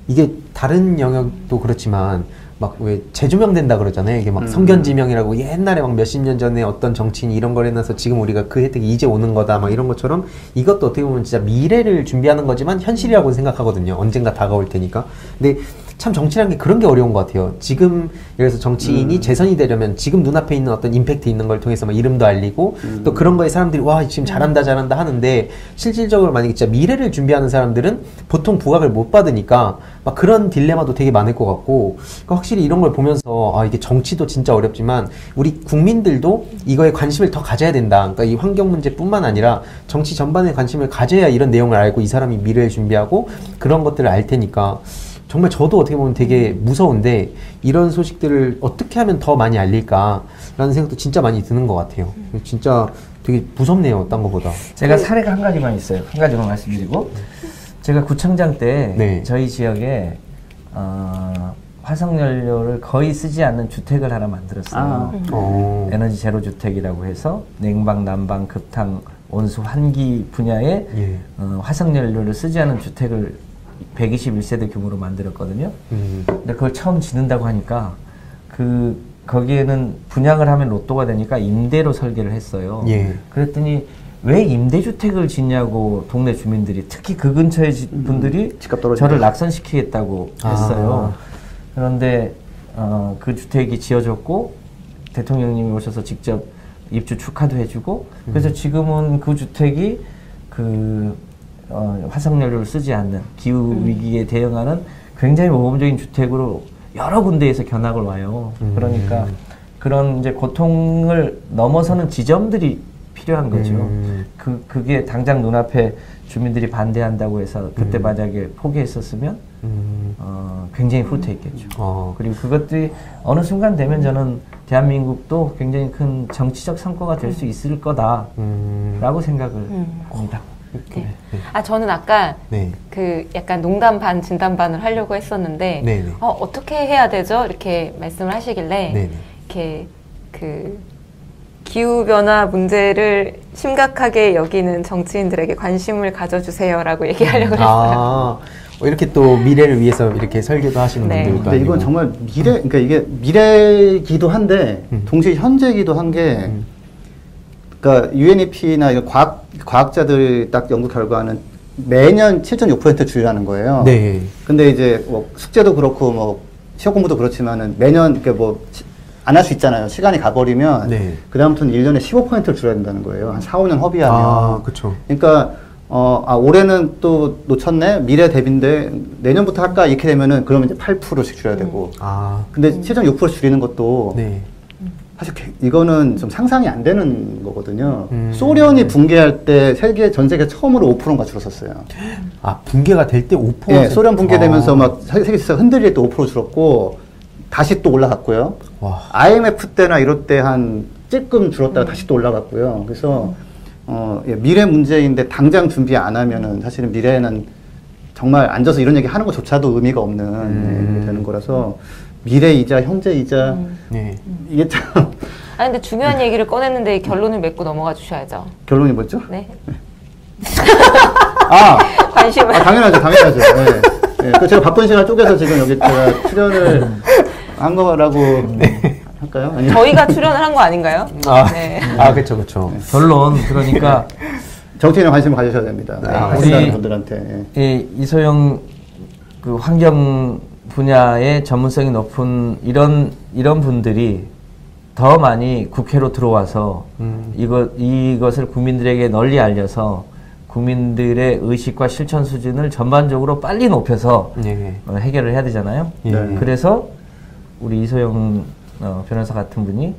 이게 다른 영역도 그렇지만 막 왜 재조명된다 그러잖아요. 이게 막 성견지명이라고 옛날에 막 몇십 년 전에 어떤 정치인이 이런 걸 해놔서 지금 우리가 그 혜택이 이제 오는 거다 막 이런 것처럼 이것도 어떻게 보면 진짜 미래를 준비하는 거지만 현실이라고 생각하거든요. 언젠가 다가올 테니까. 근데 참 정치라는 게 그런 게 어려운 것 같아요. 지금 예를 들어서 정치인이 재선이 되려면 지금 눈앞에 있는 어떤 임팩트 있는 걸 통해서 막 이름도 알리고 또 그런 거에 사람들이 와 지금 잘한다 하는데 실질적으로 만약에 진짜 미래를 준비하는 사람들은 보통 부각을 못 받으니까 막 그런 딜레마도 되게 많을 것 같고 그러니까 확실히 이런 걸 보면서 아 이게 정치도 진짜 어렵지만 우리 국민들도 이거에 관심을 더 가져야 된다. 그러니까 이 환경 문제뿐만 아니라 정치 전반에 관심을 가져야 이런 내용을 알고 이 사람이 미래를 준비하고 그런 것들을 알 테니까 정말 저도 어떻게 보면 되게 무서운데 이런 소식들을 어떻게 하면 더 많이 알릴까라는 생각도 진짜 많이 드는 것 같아요. 진짜 되게 무섭네요, 딴 거보다. 제가 사례가 한 가지만 있어요. 한 가지만 말씀드리고 제가 구청장 때 네. 저희 지역에 화석연료를 거의 쓰지 않는 주택을 하나 만들었어요. 에너지 제로 주택이라고 해서 냉방, 난방, 급탕, 온수, 환기 분야에 예. 화석연료를 쓰지 않은 주택을 121세대 규모로 만들었거든요. 근데 그걸 처음 짓는다고 하니까 거기에는 분양을 하면 로또가 되니까 임대로 설계를 했어요. 예. 그랬더니 왜 임대주택을 짓냐고 동네 주민들이 특히 그 근처의 분들이 저를 낙선시키겠다고 했어요. 그런데 그 주택이 지어졌고 대통령님이 오셔서 직접 입주 축하도 해주고 그래서 지금은 그 주택이 화석연료를 쓰지 않는 기후 위기에 대응하는 굉장히 모범적인 주택으로 여러 군데에서 견학을 와요. 그러니까 그런 이제 고통을 넘어서는 지점들이 필요한 거죠. 그게 당장 눈앞에 주민들이 반대한다고 해서 그때 만약에 포기했었으면 굉장히 후퇴했겠죠. 그리고 그것들이 어느 순간 되면 저는 대한민국도 굉장히 큰 정치적 성과가 될 수 있을 거다라고 생각을 합니다. 네. 저는 아까 네. 그 약간 농담 반 진담 반을 하려고 했었는데 네네. 어떻게 해야 되죠? 이렇게 말씀을 하시길래 네네. 이렇게 그 기후 변화 문제를 심각하게 여기는 정치인들에게 관심을 가져주세요라고 얘기하려고 했어요. 이렇게 또 미래를 위해서 이렇게 설계도 하시는 네. 분들도 근데 아니고. 이건 정말 그러니까 이게 미래이기도 한데 동시에 현재이기도 한 게 그러니까 UNEP나 이런 과학자들 딱 연구 결과는 매년 7.6% 줄이라는 거예요. 네. 근데 이제 뭐 숙제도 그렇고 뭐 시험 공부도 그렇지만은 매년 이렇게 뭐 안 할 수 있잖아요. 시간이 가버리면 네. 그다음부터는 1년에 15%를 줄여야 된다는 거예요. 한 4, 5년 허비하면. 그렇죠. 그러니까 올해는 또 놓쳤네? 미래 대비인데 내년부터 할까? 이렇게 되면은 그러면 이제 8%씩 줄여야 되고. 근데 최종 6% 줄이는 것도 네. 사실 이거는 좀 상상이 안 되는 거거든요. 소련이 붕괴할 때 전 세계 처음으로 5%가 줄었었어요. 붕괴가 될 때 5%? 네, 소련 붕괴되면서 막 세계 지수가 흔들릴 때 5% 줄었고, 다시 또 올라갔고요. 와. IMF 때나 이럴 때 한 찔끔 줄었다가 다시 또 올라갔고요. 그래서 미래 문제인데 당장 준비 안 하면은 사실은 미래에는 정말 앉아서 이런 얘기 하는 것조차도 의미가 없는 일이 되는 거라서 미래이자 현재이자 네. 이게 참 아니 근데 중요한 얘기를 꺼냈는데 결론을 맺고 넘어가 주셔야죠. 결론이 뭐죠? 네. 관심을. 당연하죠. 네. 네. 그 제가 바쁜 시간 쪼개서 지금 여기 제가 출연을 한 거라고 할까요? 아니면? 저희가 출연을 한 거 아닌가요? 네. 그렇죠. 네. 결론 그러니까 정치인에 관심을 가지셔야 됩니다. 우리 분들한테. 이소영 그 환경 분야의 전문성이 높은 이런 분들이 더 많이 국회로 들어와서 이것을 국민들에게 널리 알려서 국민들의 의식과 실천 수준을 전반적으로 빨리 높여서 해결을 해야 되잖아요. 그래서 우리 이소영 변호사 같은 분이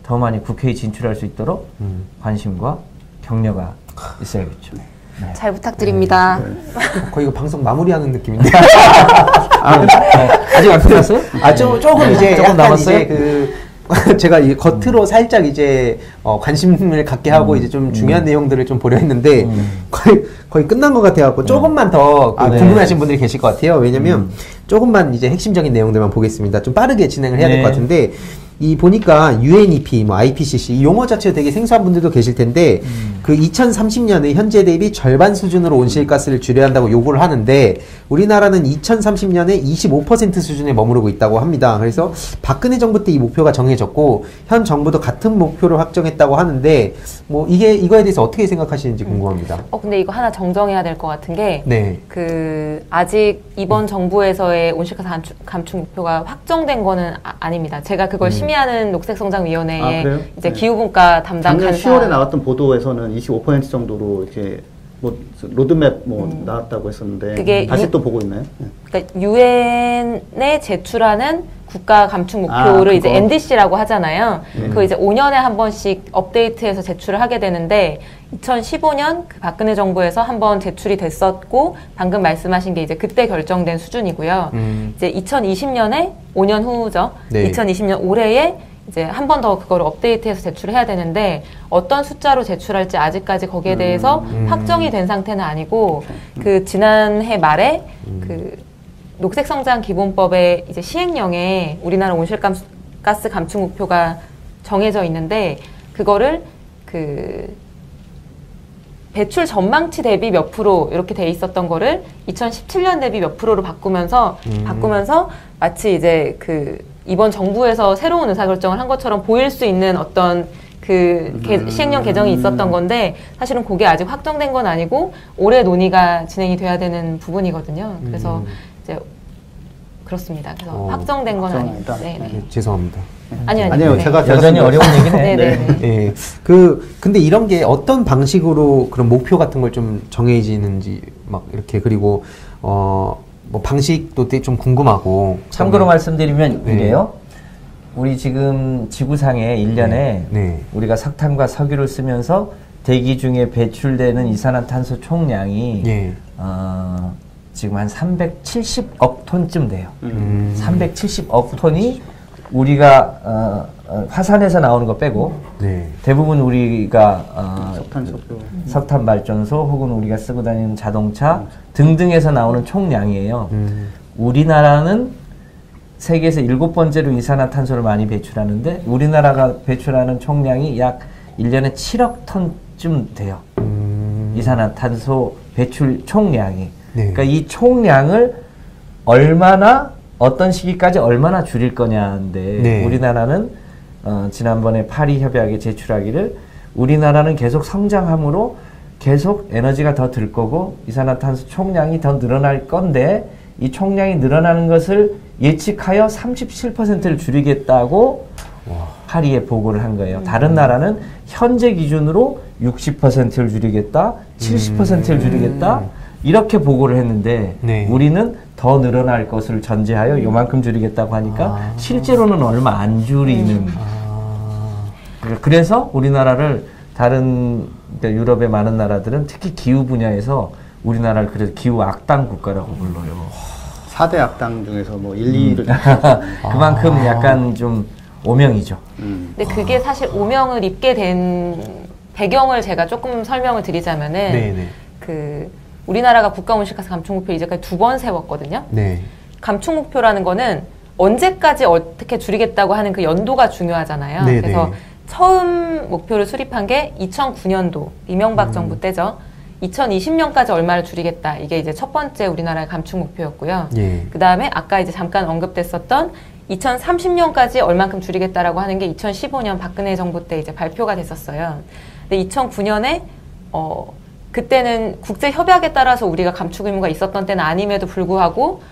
더 많이 국회에 진출할 수 있도록 관심과 격려가 있어야겠죠. 네. 잘 부탁드립니다. 거의 이거 방송 마무리하는 느낌인데. 아직 안 끝났어요? 조금 이제 조금 남았어요. 이제 제가 겉으로 살짝 이제 관심을 갖게 하고 이제 좀 중요한 내용들을 좀 보려 했는데 거의 끝난 것 같아갖고 조금만 더 궁금해하신 분들이 계실 것 같아요. 왜냐면 조금만 이제 핵심적인 내용들만 보겠습니다. 좀 빠르게 진행을 해야 될 것 같은데. 보니까 UNEP, IPCC 이 용어 자체가 되게 생소한 분들도 계실 텐데 그 2030년에 현재 대비 절반 수준으로 온실가스를 줄여야 한다고 요구를 하는데 우리나라는 2030년에 25% 수준에 머무르고 있다고 합니다. 그래서 박근혜 정부 때 이 목표가 정해졌고 현 정부도 같은 목표를 확정했다고 하는데 이거에 대해서 어떻게 생각하시는지 궁금합니다. 근데 이거 하나 정정해야 될 것 같은 게 아직 이번 정부에서의 온실가스 감축 목표가 확정된 거는 아닙니다. 제가 그걸 심의하는 녹색성장위원회에 이제 기후분과 담당 작년 간사 10월에 나왔던 보도에서는 25% 정도로 이렇게 로드맵 나왔다고 했었는데 그게 다시 또 보고 있나요? 그러니까 유엔에 제출하는 국가 감축 목표를 이제 NDC라고 하잖아요. 그거 이제 5년에 한 번씩 업데이트해서 제출을 하게 되는데 2015년 그 박근혜 정부에서 한 번 제출이 됐었고 방금 말씀하신 게 이제 그때 결정된 수준이고요. 이제 2020년에 5년 후죠. 2020년 올해에 이제 한 번 더 그거를 업데이트해서 제출해야 되는데 어떤 숫자로 제출할지 아직까지 거기에 대해서 확정이 된 상태는 아니고 그 지난해 말에 그 녹색성장기본법의 이제 시행령에 우리나라 온실가스 감축 목표가 정해져 있는데 그거를 그 배출 전망치 대비 몇 프로 이렇게 돼 있었던 거를 2017년 대비 몇 프로로 바꾸면서 마치 이제 그 이번 정부에서 새로운 의사결정을 한 것처럼 보일 수 있는 어떤 그 시행령 개정이 있었던 건데 사실은 그게 아직 확정된 건 아니고 올해 논의가 진행이 돼야 되는 부분이거든요. 그래서 이제 그렇습니다. 그래서 확정된 건 아닙니다. 죄송합니다. 아니요. 제가 여전히 어려운 얘기네. 네. 근데 이런 게 어떤 방식으로 그런 목표 같은 걸 좀 정해지는지 막 이렇게 그리고 방식도 되게 좀 궁금하고. 참고로 말씀드리면 이래요. 우리 지금 지구상에 1년에 우리가 석탄과 석유를 쓰면서 대기 중에 배출되는 이산화탄소 총량이 지금 한 370억 톤쯤 돼요. 370억 톤이 우리가 화산에서 나오는 거 빼고 대부분 우리가 석탄 발전소 혹은 우리가 쓰고 다니는 자동차 등등에서 나오는 총량이에요. 우리나라는 세계에서 7번째로 이산화탄소를 많이 배출하는데 우리나라가 배출하는 총량이 약 1년에 7억 톤쯤 돼요. 이산화탄소 배출 총량이. 그러니까 이 총량을 어떤 시기까지 얼마나 줄일 거냐인데 우리나라는 지난번에 파리 협약에 제출하기를 우리나라는 계속 성장함으로 계속 에너지가 더 들 거고 이산화탄소 총량이 더 늘어날 건데 이 총량이 늘어나는 것을 예측하여 37%를 줄이겠다고 파리에 보고를 한 거예요. 다른 나라는 현재 기준으로 60%를 줄이겠다, 70%를 줄이겠다 이렇게 보고를 했는데 네. 우리는 더 늘어날 것을 전제하여 요만큼 줄이겠다고 하니까 실제로는 얼마 안 줄이는 그래서 우리나라를 다른 그러니까 유럽의 많은 나라들은 특히 기후 분야에서 우리나라를 그래서 기후 악당 국가라고 불러요. 4대 악당 중에서 뭐 1, 2를 그만큼 약간 좀 오명이죠. 근데 그게 사실 오명을 입게 된 배경을 제가 조금 설명을 드리자면은 네네. 그 우리나라가 국가 온실가스 감축 목표 이제까지 2번 세웠거든요. 네. 감축 목표라는 거는 언제까지 어떻게 줄이겠다고 하는 그 연도가 중요하잖아요. 네네. 그래서 처음 목표를 수립한 게 2009년도 이명박 정부 때죠. 2020년까지 얼마를 줄이겠다. 이게 이제 첫 번째 우리나라의 감축 목표였고요. 예. 그 다음에 아까 이제 잠깐 언급됐었던 2030년까지 얼만큼 줄이겠다라고 하는 게 2015년 박근혜 정부 때 이제 발표가 됐었어요. 근데 2009년에 그때는 국제 협약에 따라서 우리가 감축 의무가 있었던 때는 아님에도 불구하고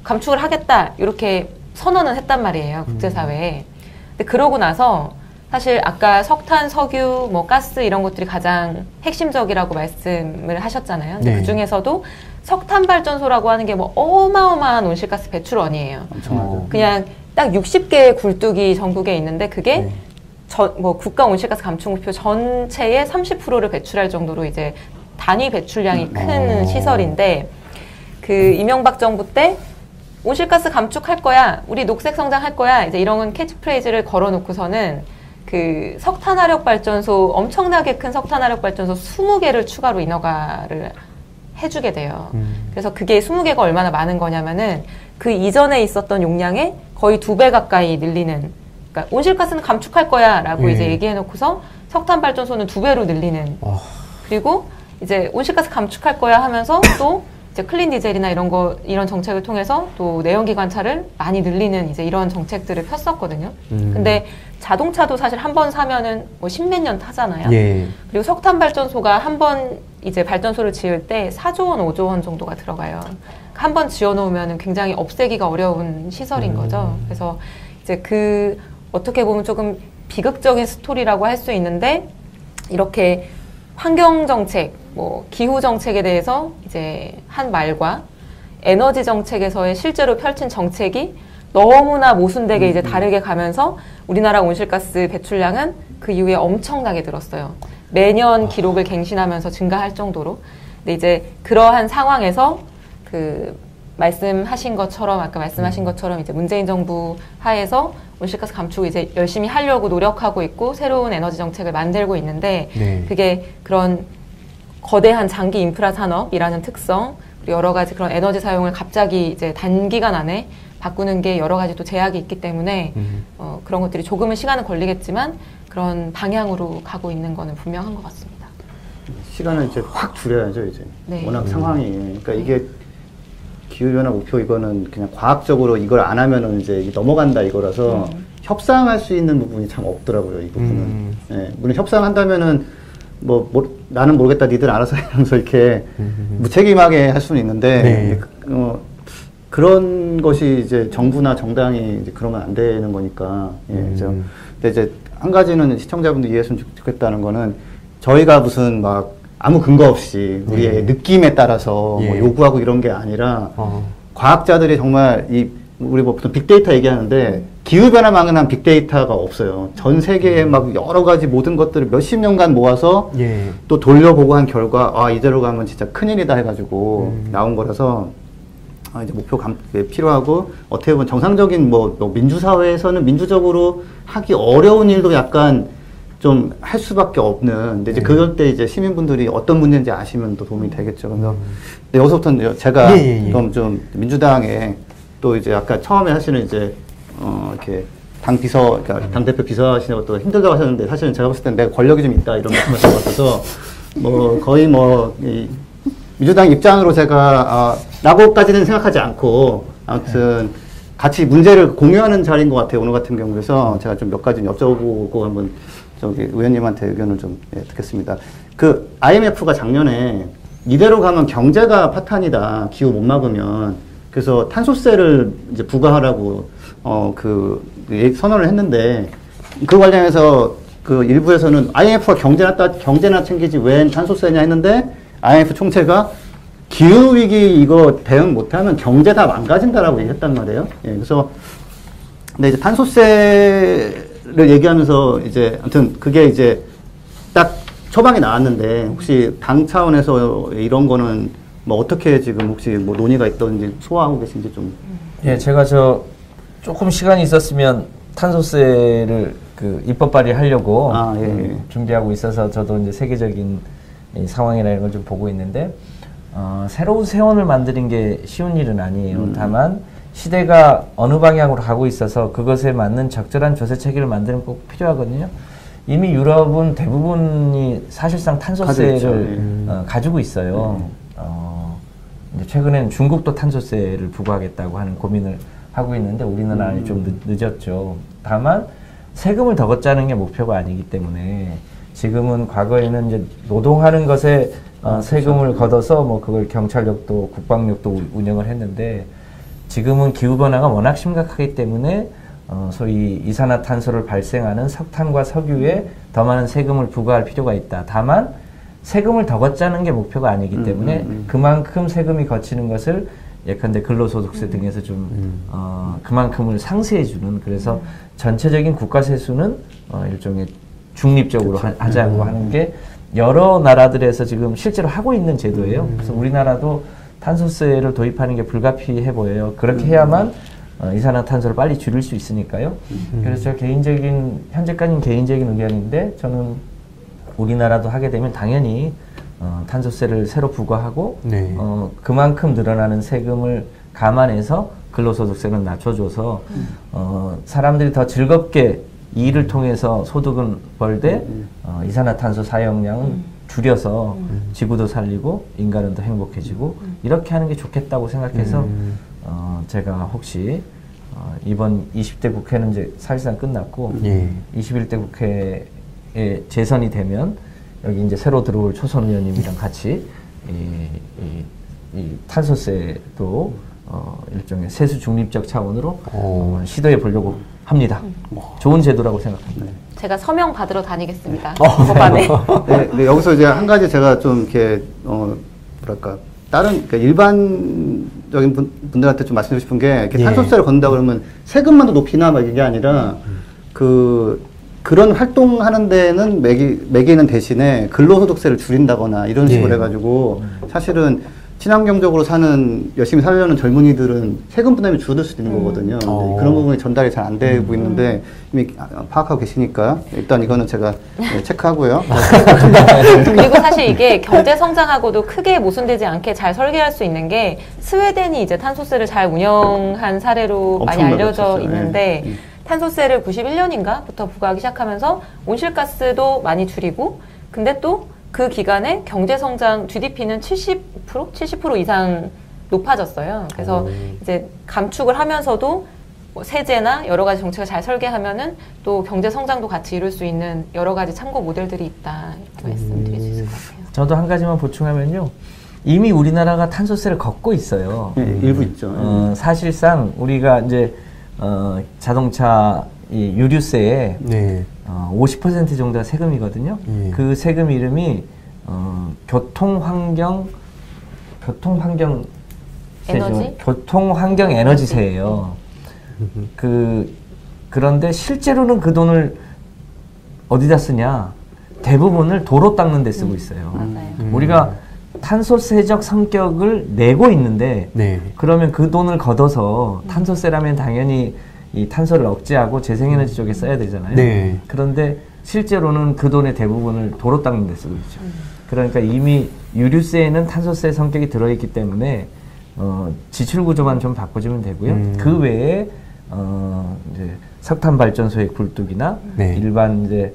감축을 하겠다 이렇게 선언은 했단 말이에요. 국제사회에. 근데 그러고 나서 사실 아까 석탄, 석유, 뭐 가스 이런 것들이 가장 핵심적이라고 말씀을 하셨잖아요. 근데 네. 그 중에서도 석탄 발전소라고 하는 게 뭐 어마어마한 온실가스 배출원이에요. 엄청나죠. 그냥 딱 60개의 굴뚝이 전국에 있는데 그게 네. 뭐 국가 온실가스 감축 목표 전체의 30%를 배출할 정도로 이제 단위 배출량이 큰 시설인데 그 이명박 정부 때 온실가스 감축할 거야, 우리 녹색 성장할 거야, 이제 이런 캐치프레이즈를 걸어놓고서는 그 석탄화력 발전소 엄청나게 큰 석탄화력 발전소 20개를 추가로 인허가를 해주게 돼요. 그래서 그게 20개가 얼마나 많은 거냐면은 그 이전에 있었던 용량의 거의 2배 가까이 늘리는. 그러니까 온실가스는 감축할 거야라고 이제 얘기해놓고서 석탄 발전소는 2배로 늘리는. 그리고 이제 온실가스 감축할 거야 하면서 또 이제 클린 디젤이나 이런 정책을 통해서 또 내연기 관찰을 많이 늘리는 이제 이런 정책들을 폈었거든요. 근데 자동차도 사실 한 번 사면은 뭐 10몇 년 타잖아요. 예. 그리고 석탄 발전소가 한 번 이제 발전소를 지을 때 4조 원, 5조 원 정도가 들어가요. 한 번 지어놓으면 굉장히 없애기가 어려운 시설인 거죠. 그래서 이제 그 어떻게 보면 조금 비극적인 스토리라고 할 수 있는데 이렇게 환경 정책, 뭐 기후 정책에 대해서 이제 한 말과 에너지 정책에서의 실제로 펼친 정책이 너무나 모순되게 이제 다르게 가면서 우리나라 온실가스 배출량은 그 이후에 엄청나게 늘었어요. 매년 기록을 갱신하면서 증가할 정도로. 근데 이제 그러한 상황에서 그 말씀하신 것처럼 아까 말씀하신 것처럼 이제 문재인 정부 하에서 온실가스 감축 이제 열심히 하려고 노력하고 있고 새로운 에너지 정책을 만들고 있는데 네. 그게 그런 거대한 장기 인프라 산업이라는 특성 그리고 여러 가지 그런 에너지 사용을 갑자기 이제 단기간 안에 바꾸는 게 여러 가지 또 제약이 있기 때문에 그런 것들이 조금은 시간은 걸리겠지만 그런 방향으로 가고 있는 거는 분명한 것 같습니다. 시간을 이제 확 줄여야죠 이제. 네. 워낙 상황이 그러니까 이게 기후변화 목표 이거는 그냥 과학적으로 이걸 안 하면은 이제 넘어간다 이거라서 협상할 수 있는 부분이 참 없더라고요 이 부분은. 예, 물론 협상한다면은 나는 모르겠다 니들 알아서 하면서 이렇게 무책임하게 할 수는 있는데 네. 그런 것이 이제 정부나 정당이 이제 그러면 안 되는 거니까. 예, 근데 이제 한 가지는 시청자분들 이해했으면 좋겠다는 거는 저희가 무슨 막 아무 근거 없이 우리의 느낌에 따라서 뭐 요구하고 이런 게 아니라 과학자들이 정말 우리 뭐 보통 빅데이터 얘기하는데 기후변화만한 빅데이터가 없어요. 전 세계에 막 여러 가지 모든 것들을 몇십 년간 모아서 또 돌려보고 한 결과 이대로 가면 진짜 큰일이다 해가지고 나온 거라서 이제 목표 필요하고 어떻게 보면 정상적인 뭐 민주사회에서는 민주적으로 하기 어려운 일도 약간 좀 할 수밖에 없는. 근데 이제 그럴 때 이제 시민분들이 어떤 문제인지 아시면 또 도움이 되겠죠. 그래서 근데 여기서부터는 제가 그럼 좀 민주당에 또 이제 아까 처음에 사실은 이제 이렇게 그러니까 당대표 비서하시는 것도 힘들다고 하셨는데 사실은 제가 봤을 때 내가 권력이 좀 있다 이런 말씀하신 것 같아서 뭐 거의 민주당 입장으로 제가 라고까지는 생각하지 않고 아무튼 같이 문제를 공유하는 자리인 것 같아요. 오늘 같은 경우에서 제가 좀 몇 가지 여쭤보고 한번 저기 의원님한테 의견을 좀 듣겠습니다. 그 IMF가 작년에 이대로 가면 경제가 파탄이다. 기후 못 막으면. 그래서 탄소세를 이제 부과하라고 선언을 했는데 그 관련해서 그 일부에서는 IMF가 경제나 챙기지 왜 탄소세냐 했는데 IMF 총재가 기후위기 이거 대응 못하면 경제 다 망가진다라고 얘기했단 말이에요. 예, 그래서 근데 이제 탄소세를 얘기하면서 이제 아무튼 그게 이제 딱 처방이 나왔는데 혹시 당 차원에서 이런 거는 뭐 어떻게 지금 혹시 뭐 논의가 있던지 소화하고 계신지 좀. 예, 제가 조금 시간이 있었으면 탄소세를 그 입법 발의하려고 준비하고 있어서 저도 이제 세계적인 이 상황이라는 걸 좀 보고 있는데 새로운 세원을 만드는 게 쉬운 일은 아니에요. 다만 시대가 어느 방향으로 가고 있어서 그것에 맞는 적절한 조세 체계를 만드는 꼭 필요하거든요. 이미 유럽은 대부분이 사실상 탄소세를 가지고 있어요. 이제 최근에는 중국도 탄소세를 부과하겠다고 하는 고민을 하고 있는데 우리나라는 좀 늦었죠. 다만 세금을 더 걷자는 게 목표가 아니기 때문에 지금은 과거에는 이제 노동하는 것에 세금을 걷어서 뭐 그걸 경찰력도 국방력도 운영을 했는데 지금은 기후변화가 워낙 심각하기 때문에 소위 이산화탄소를 발생하는 석탄과 석유에 더 많은 세금을 부과할 필요가 있다. 다만 세금을 더 걷자는 게 목표가 아니기 때문에 그만큼 세금이 거치는 것을 예컨대 근로소득세 등에서 좀 그만큼을 상쇄해주는 그래서 전체적인 국가 세수는 일종의 중립적으로 하자고 하는 게 여러 나라들에서 지금 실제로 하고 있는 제도예요. 그래서 우리나라도 탄소세를 도입하는 게 불가피해 보여요. 그렇게 해야만 이산화탄소를 빨리 줄일 수 있으니까요. 그래서 현재까지는 개인적인 의견인데 저는 우리나라도 하게 되면 당연히 탄소세를 새로 부과하고 그만큼 늘어나는 세금을 감안해서 근로소득세는 낮춰줘서 사람들이 더 즐겁게 이 일을 통해서 소득은 벌되 이산화탄소 사용량은 줄여서 지구도 살리고 인간은 더 행복해지고 이렇게 하는 게 좋겠다고 생각해서 제가 혹시 이번 20대 국회는 이제 사실상 끝났고 21대 국회에 재선이 되면 여기 이제 새로 들어올 초선 의원님이랑 같이 이 탄소세도 일종의 세수 중립적 차원으로 시도해 보려고 합니다. 좋은 제도라고 생각합니다. 제가 서명 받으러 다니겠습니다. 법안에. 네, 여기서 이제 한 가지 제가 좀 이렇게 뭐랄까 다른 그러니까 일반적인 분들한테 좀 말씀드리고 싶은 게 이렇게 탄소세를 걷는다 그러면 세금만 높이나 막 이게 아니라 그런 활동하는 데는 매기는 대신에 근로소득세를 줄인다거나 이런 식으로 해가지고 사실은 친환경적으로 열심히 살려는 젊은이들은 세금 부담이 줄어들 수도 있는 거거든요. 그런 부분이 전달이 잘 안 되고 있는데 이미 파악하고 계시니까 일단 이거는 제가 체크하고요. 그리고 사실 이게 경제 성장하고도 크게 모순되지 않게 잘 설계할 수 있는 게 스웨덴이 이제 탄소세를 잘 운영한 사례로 많이 알려져 있는데 탄소세를 91년인가부터 부과하기 시작하면서 온실가스도 많이 줄이고 근데 또 그 기간에 경제성장 GDP는 70% 이상 높아졌어요. 그래서 이제 감축을 하면서도 뭐 세제나 여러 가지 정책을 잘 설계하면은 또 경제성장도 같이 이룰 수 있는 여러 가지 참고 모델들이 있다 이렇게 말씀드릴 수 있을 것 같아요. 저도 한 가지만 보충하면요. 이미 우리나라가 탄소세를 걷고 있어요. 일부 있죠. 사실상 우리가 이제 자동차 이 유류세에 50% 정도가 세금이거든요. 그 세금 이름이 교통환경 에너지세예요. 그런데 실제로는 그 돈을 어디다 쓰냐? 대부분을 도로 닦는 데 쓰고 있어요. 우리가 탄소세적 성격을 내고 있는데 그러면 그 돈을 걷어서 탄소세라면 당연히 이 탄소를 억제하고 재생에너지 쪽에 써야 되잖아요. 그런데 실제로는 그 돈의 대부분을 도로 닦는 데 쓰고 있죠. 그러니까 이미 유류세에는 탄소세 성격이 들어있기 때문에 지출 구조만 좀 바꿔주면 되고요. 그 외에 이제 석탄 발전소의 굴뚝이나 일반 이제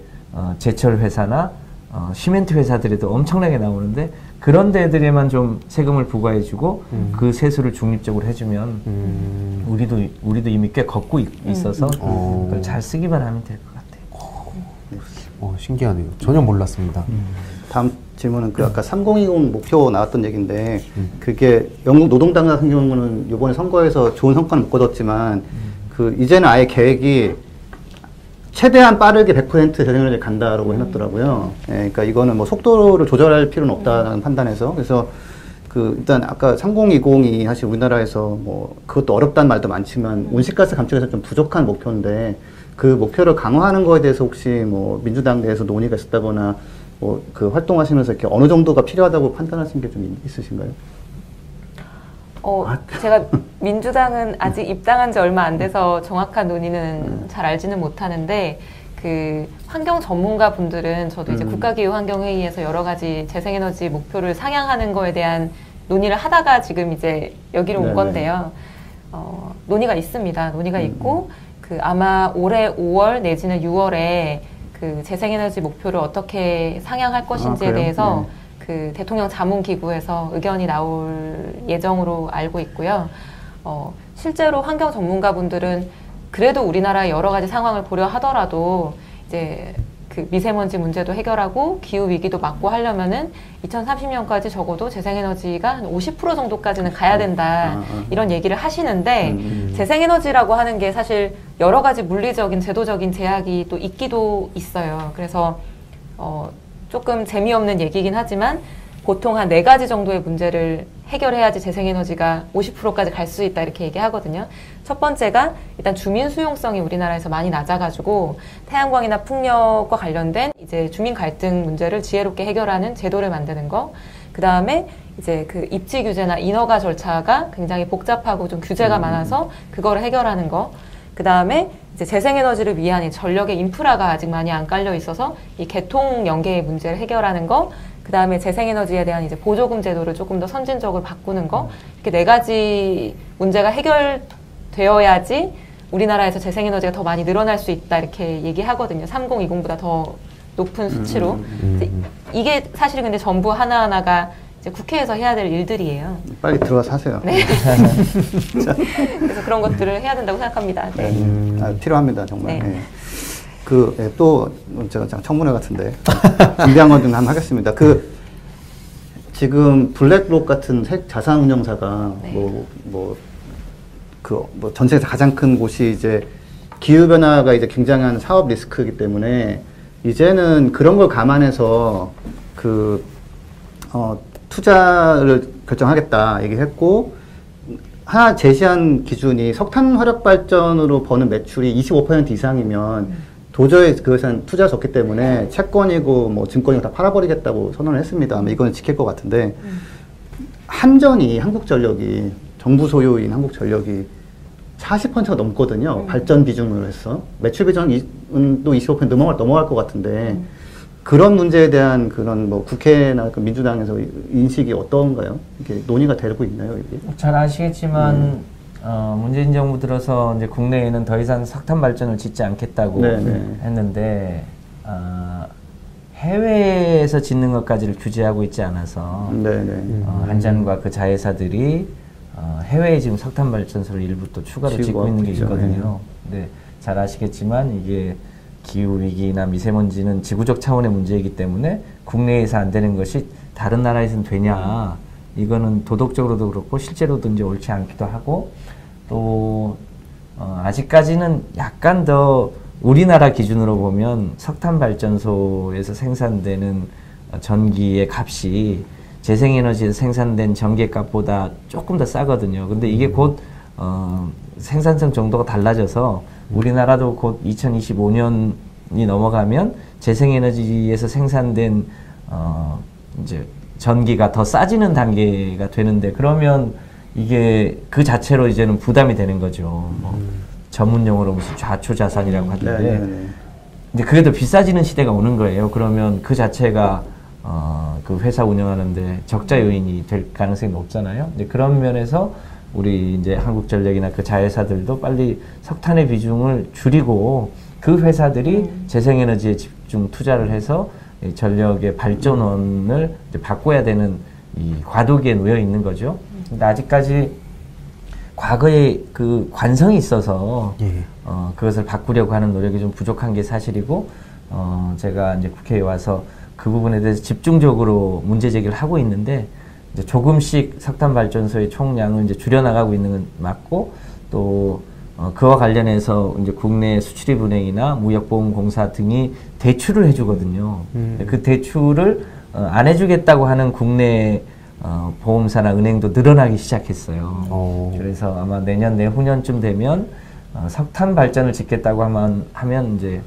제철 회사나 시멘트 회사들에도 엄청나게 나오는데 그런 데들에만 좀 세금을 부과해주고 그 세수를 중립적으로 해주면 우리도 이미 꽤 걷고 있어서 그걸 잘 쓰기만 하면 될 것 같아요. 신기하네요. 전혀 몰랐습니다. 다음 질문은 그 아까 3020 목표 나왔던 얘기인데 그게 영국 노동당 같은 경우는 이번에 선거에서 좋은 성과는 못 거뒀지만 그 이제는 아예 계획이 최대한 빠르게 100% 재생에너지 간다라고 해놨더라고요. 예, 그러니까 이거는 뭐 속도를 조절할 필요는 없다는 판단에서 그래서 그 일단 아까 3020이 사실 우리나라에서 뭐 그것도 어렵다는 말도 많지만 온실가스 감축에서 좀 부족한 목표인데 그 목표를 강화하는 거에 대해서 혹시 뭐 민주당 내에서 논의가 있었다거나 뭐 그 활동하시면서 이렇게 어느 정도가 필요하다고 판단하신 게 좀 있으신가요? 제가 민주당은 아직 입당한 지 얼마 안 돼서 정확한 논의는 잘 알지는 못하는데 그 환경 전문가 분들은 저도 이제 국가기후환경회의에서 여러 가지 재생에너지 목표를 상향하는 거에 대한 논의를 하다가 지금 이제 여기로 온 건데요. 논의가 있습니다. 논의가 있고 그 아마 올해 5월 내지는 6월에 그 재생에너지 목표를 어떻게 상향할 것인지에 대해서 그 대통령 자문기구에서 의견이 나올 예정으로 알고 있고요. 실제로 환경 전문가분들은 그래도 우리나라의 여러 가지 상황을 고려하더라도 이제 그 미세먼지 문제도 해결하고 기후 위기도 막고 하려면은 2030년까지 적어도 재생에너지가 한 50% 정도까지는 가야 된다 이런 얘기를 하시는데 재생에너지라고 하는 게 사실 여러 가지 물리적인 제도적인 제약이 또 있기도 있어요. 그래서 조금 재미없는 얘기긴 하지만 보통 한 4가지 정도의 문제를 해결해야지 재생에너지가 50%까지 갈 수 있다 이렇게 얘기하거든요. 첫 번째가 일단 주민 수용성이 우리나라에서 많이 낮아가지고 태양광이나 풍력과 관련된 이제 주민 갈등 문제를 지혜롭게 해결하는 제도를 만드는 거. 그 다음에 이제 그 입지 규제나 인허가 절차가 굉장히 복잡하고 좀 규제가 많아서 그거를 해결하는 거. 그 다음에 이제 재생에너지를 위한 이 전력의 인프라가 아직 많이 안 깔려 있어서 이 개통 연계의 문제를 해결하는 거. 그 다음에 재생에너지에 대한 이제 보조금 제도를 조금 더 선진적으로 바꾸는 거. 이렇게 4가지 문제가 해결되어야지 우리나라에서 재생에너지가 더 많이 늘어날 수 있다 이렇게 얘기하거든요. 3020보다 더 높은 수치로. 이게 사실 근데 전부 하나하나가 이제 국회에서 해야 될 일들이에요. 빨리 들어가서 하세요. 네. 그래서 그런 것들을 해야 된다고 생각합니다. 네. 필요합니다, 정말. 네. 네. 또 제가 청문회 같은데 준비한 건 좀 한번 하겠습니다. 지금 블랙록 같은 자산운용사가 전 세계에서 가장 큰 곳이 이제 기후변화가 이제 굉장한 사업 리스크이기 때문에 이제는 그런 걸 감안해서 투자를 결정하겠다 얘기했고, 하나 제시한 기준이 석탄 화력 발전으로 버는 매출이 25% 이상이면 도저히 그것은 투자가 없기 때문에 채권이고 뭐 증권이고 다 팔아버리겠다고 선언을 했습니다. 이건 지킬 것 같은데, 한전이, 한국전력이, 정부 소유인 한국전력이 40%가 넘거든요. 발전 비중으로 해서. 매출 비중은 또 25% 넘어갈 것 같은데, 그런 문제에 대한 그런 뭐 국회나 그 민주당에서 인식이 어떤가요? 이게 논의가 되고 있나요, 이게? 잘 아시겠지만, 문재인 정부 들어서 이제 국내에는 더 이상 석탄 발전을 짓지 않겠다고 했는데, 해외에서 짓는 것까지를 규제하고 있지 않아서, 한전과 그 자회사들이 해외에 지금 석탄 발전소를 일부 또 추가로 짓고 있는 게 있거든요. 네, 잘 아시겠지만 이게 기후 위기나 미세먼지는 지구적 차원의 문제이기 때문에 국내에서 안 되는 것이 다른 나라에서는 되냐, 이거는 도덕적으로도 그렇고 실제로도 이제 옳지 않기도 하고, 또 아직까지는 약간 더 우리나라 기준으로 보면 석탄 발전소에서 생산되는 전기의 값이 재생에너지에서 생산된 전기값보다 조금 더 싸거든요. 근데 이게 곧 생산성 정도가 달라져서 우리나라도 곧 2025년이 넘어가면 재생에너지에서 생산된 이제 전기가 더 싸지는 단계가 되는데, 그러면 이게 그 자체로 이제는 부담이 되는 거죠. 뭐 전문 용어로 무슨 좌초자산이라고 하던데, 이제 그게 더 비싸지는 시대가 오는 거예요. 그러면 그 자체가 그 회사 운영하는데 적자 요인이 될 가능성이 높잖아요. 이제 그런 면에서 우리 이제 한국전력이나 그 자회사들도 빨리 석탄의 비중을 줄이고 그 회사들이 재생에너지에 집중 투자를 해서 전력의 발전원을 이제 바꿔야 되는 이 과도기에 놓여 있는 거죠. 근데 아직까지 과거에 그 관성이 있어서 그것을 바꾸려고 하는 노력이 좀 부족한 게 사실이고, 제가 이제 국회에 와서 그 부분에 대해서 집중적으로 문제 제기를 하고 있는데, 이제 조금씩 석탄 발전소의 총량을 이제 줄여나가고 있는 건 맞고, 또 그와 관련해서 이제 국내 수출입은행이나 무역보험공사 등이 대출을 해주거든요. 그 대출을 안 해주겠다고 하는 국내 보험사나 은행도 늘어나기 시작했어요. 그래서 아마 내년 내후년쯤 되면 석탄 발전을 짓겠다고 하면 이제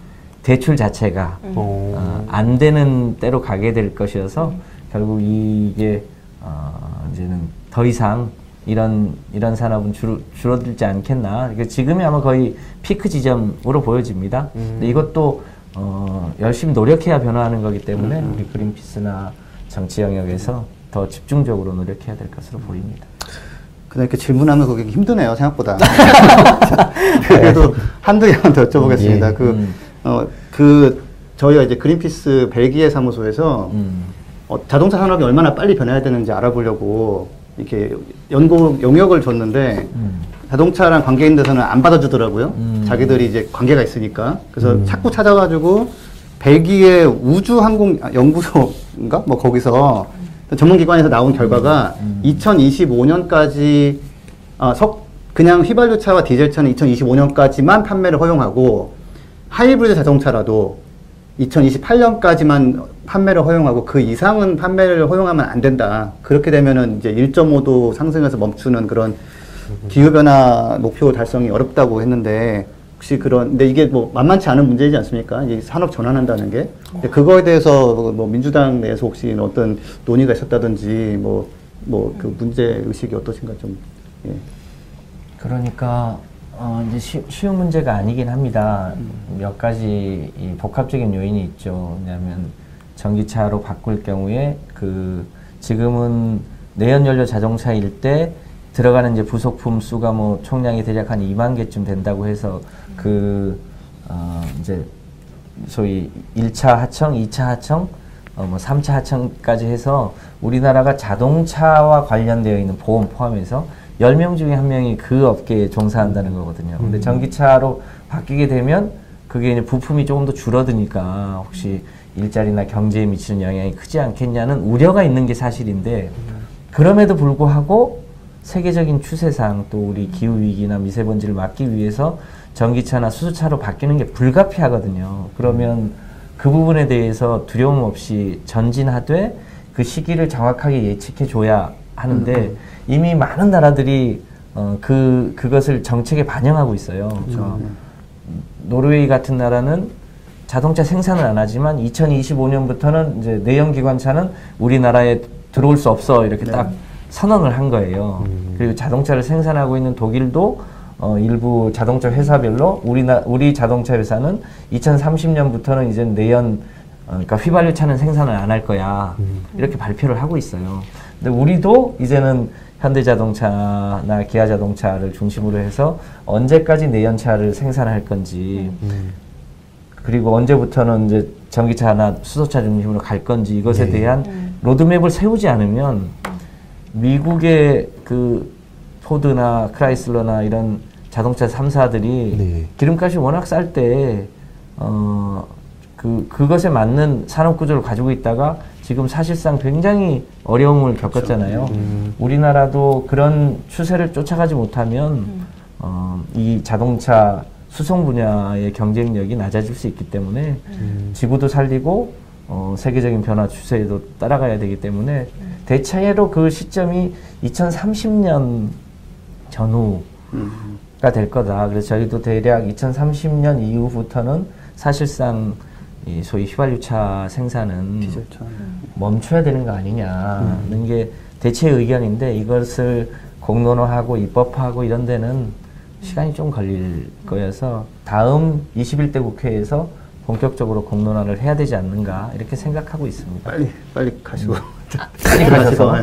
대출 자체가 안 되는 때로 가게 될 것이어서 결국 이게 이제는 더 이상 이런 산업은 줄어들지 않겠나. 지금이 아마 거의 피크 지점으로 보여집니다. 근데 이것도 열심히 노력해야 변화하는 거기 때문에 우리 그린피스나 정치 영역에서 더 집중적으로 노력해야 될 것으로 보입니다. 근데 이렇게 질문하면 그게 힘드네요, 생각보다. 그래도 한두 개만 더 여쭤보겠습니다. 저희가 이제 그린피스 벨기에 사무소에서 자동차 산업이 얼마나 빨리 변해야 되는지 알아보려고 이렇게 용역을 줬는데 자동차랑 관계인 데서는 안 받아주더라고요. 자기들이 이제 관계가 있으니까. 그래서 자꾸 찾아가지고 벨기에 우주항공연구소인가? 뭐 거기서 전문기관에서 나온 결과가 2025년까지 그냥 휘발유차와 디젤차는 2025년까지만 판매를 허용하고 하이브리드 자동차라도 2028년까지만 판매를 허용하고 그 이상은 판매를 허용하면 안 된다. 그렇게 되면은 이제 1.5도 상승해서 멈추는 그런 기후변화 목표 달성이 어렵다고 했는데 혹시 근데 이게 뭐 만만치 않은 문제이지 않습니까? 이 산업 전환한다는 게. 그거에 대해서 뭐 민주당 내에서 혹시 어떤 논의가 있었다든지 그 문제 의식이 어떠신가 좀, 예. 그러니까, 이제 쉬운 문제가 아니긴 합니다. 몇 가지 복합적인 요인이 있죠. 왜냐하면 전기차로 바꿀 경우에 지금은 내연연료 자동차일 때 들어가는 이제 부속품 수가 뭐 총량이 대략 한 2만 개쯤 된다고 해서 이제 소위 1차 하청, 2차 하청, 뭐 3차 하청까지 해서 우리나라가 자동차와 관련되어 있는 보험 포함해서 10명 중에 1명이 그 업계에 종사한다는 거거든요. 근데 전기차로 바뀌게 되면 그게 이제 부품이 조금 더 줄어드니까 혹시 일자리나 경제에 미치는 영향이 크지 않겠냐는 우려가 있는 게 사실인데 그럼에도 불구하고 세계적인 추세상 또 우리 기후위기나 미세먼지를 막기 위해서 전기차나 수소차로 바뀌는 게 불가피하거든요. 그러면 그 부분에 대해서 두려움 없이 전진하되 그 시기를 정확하게 예측해 줘야 하는데 이미 많은 나라들이 그것을 정책에 반영하고 있어요. 노르웨이 같은 나라는 자동차 생산을 안 하지만 2025년부터는 이제 내연기관차는 우리나라에 들어올 수 없어 이렇게 딱 선언을 한 거예요. 그리고 자동차를 생산하고 있는 독일도 일부 자동차 회사별로 우리 자동차 회사는 2030년부터는 이제 그러니까 휘발유 차는 생산을 안 할 거야. 이렇게 발표를 하고 있어요. 근데 우리도 이제는 현대자동차나 기아자동차를 중심으로 해서 언제까지 내연차를 생산할 건지 그리고 언제부터는 이제 전기차나 수소차 중심으로 갈 건지 이것에 대한 로드맵을 세우지 않으면 미국의 포드나 크라이슬러나 이런 자동차 3사들이 기름값이 워낙 쌀 때 그것에 맞는 산업 구조를 가지고 있다가 지금 사실상 굉장히 어려움을 겪었잖아요. 우리나라도 그런 추세를 쫓아가지 못하면 이 자동차 수송 분야의 경쟁력이 낮아질 수 있기 때문에 지구도 살리고 세계적인 변화 추세에도 따라가야 되기 때문에 대체로 그 시점이 2030년 전후가 될 거다. 그래서 저희도 대략 2030년 이후부터는 사실상 이 소위 휘발유차 생산은 디젤차. 멈춰야 되는 거 아니냐는 게 대체 의견인데 이것을 공론화하고 입법화하고 이런 데는 시간이 좀 걸릴 거여서 다음 21대 국회에서 본격적으로 공론화를 해야 되지 않는가 이렇게 생각하고 있습니다. 빨리 가시고. 빨리 가셔서.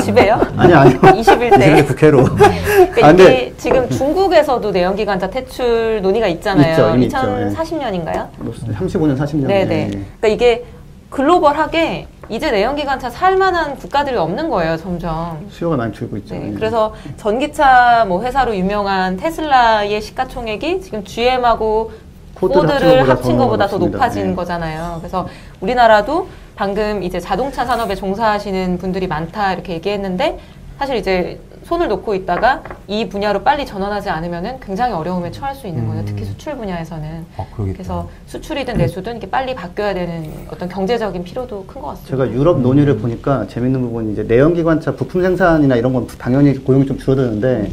집에요? 아니요. 21대 국회로. 그러니까 이게 지금 중국에서도 내연기관차 퇴출 논의가 있잖아요. 이미 2040년인가요? 35년, 40년. 네네. 그러니까 이게 글로벌하게 이제 내연기관차 살 만한 국가들이 없는 거예요, 점점. 수요가 많이 줄고 있죠. 네, 그래서 전기차 회사로 유명한 테슬라의 시가총액이 지금 GM하고 포드를 합친 것보다 더 높아진 거잖아요. 그래서 우리나라도 방금 이제 자동차 산업에 종사하시는 분들이 많다 이렇게 얘기했는데 사실 이제 손을 놓고 있다가 이 분야로 빨리 전환하지 않으면은 굉장히 어려움에 처할 수 있는 거예요. 특히 수출 분야에서는. 그래서 수출이든 내수든 이게 빨리 바뀌어야 되는 어떤 경제적인 필요도 큰 것 같습니다. 제가 유럽 논의를 보니까 재밌는 부분이 이제 내연기관차 부품 생산이나 이런 건 당연히 고용이 좀 줄어드는데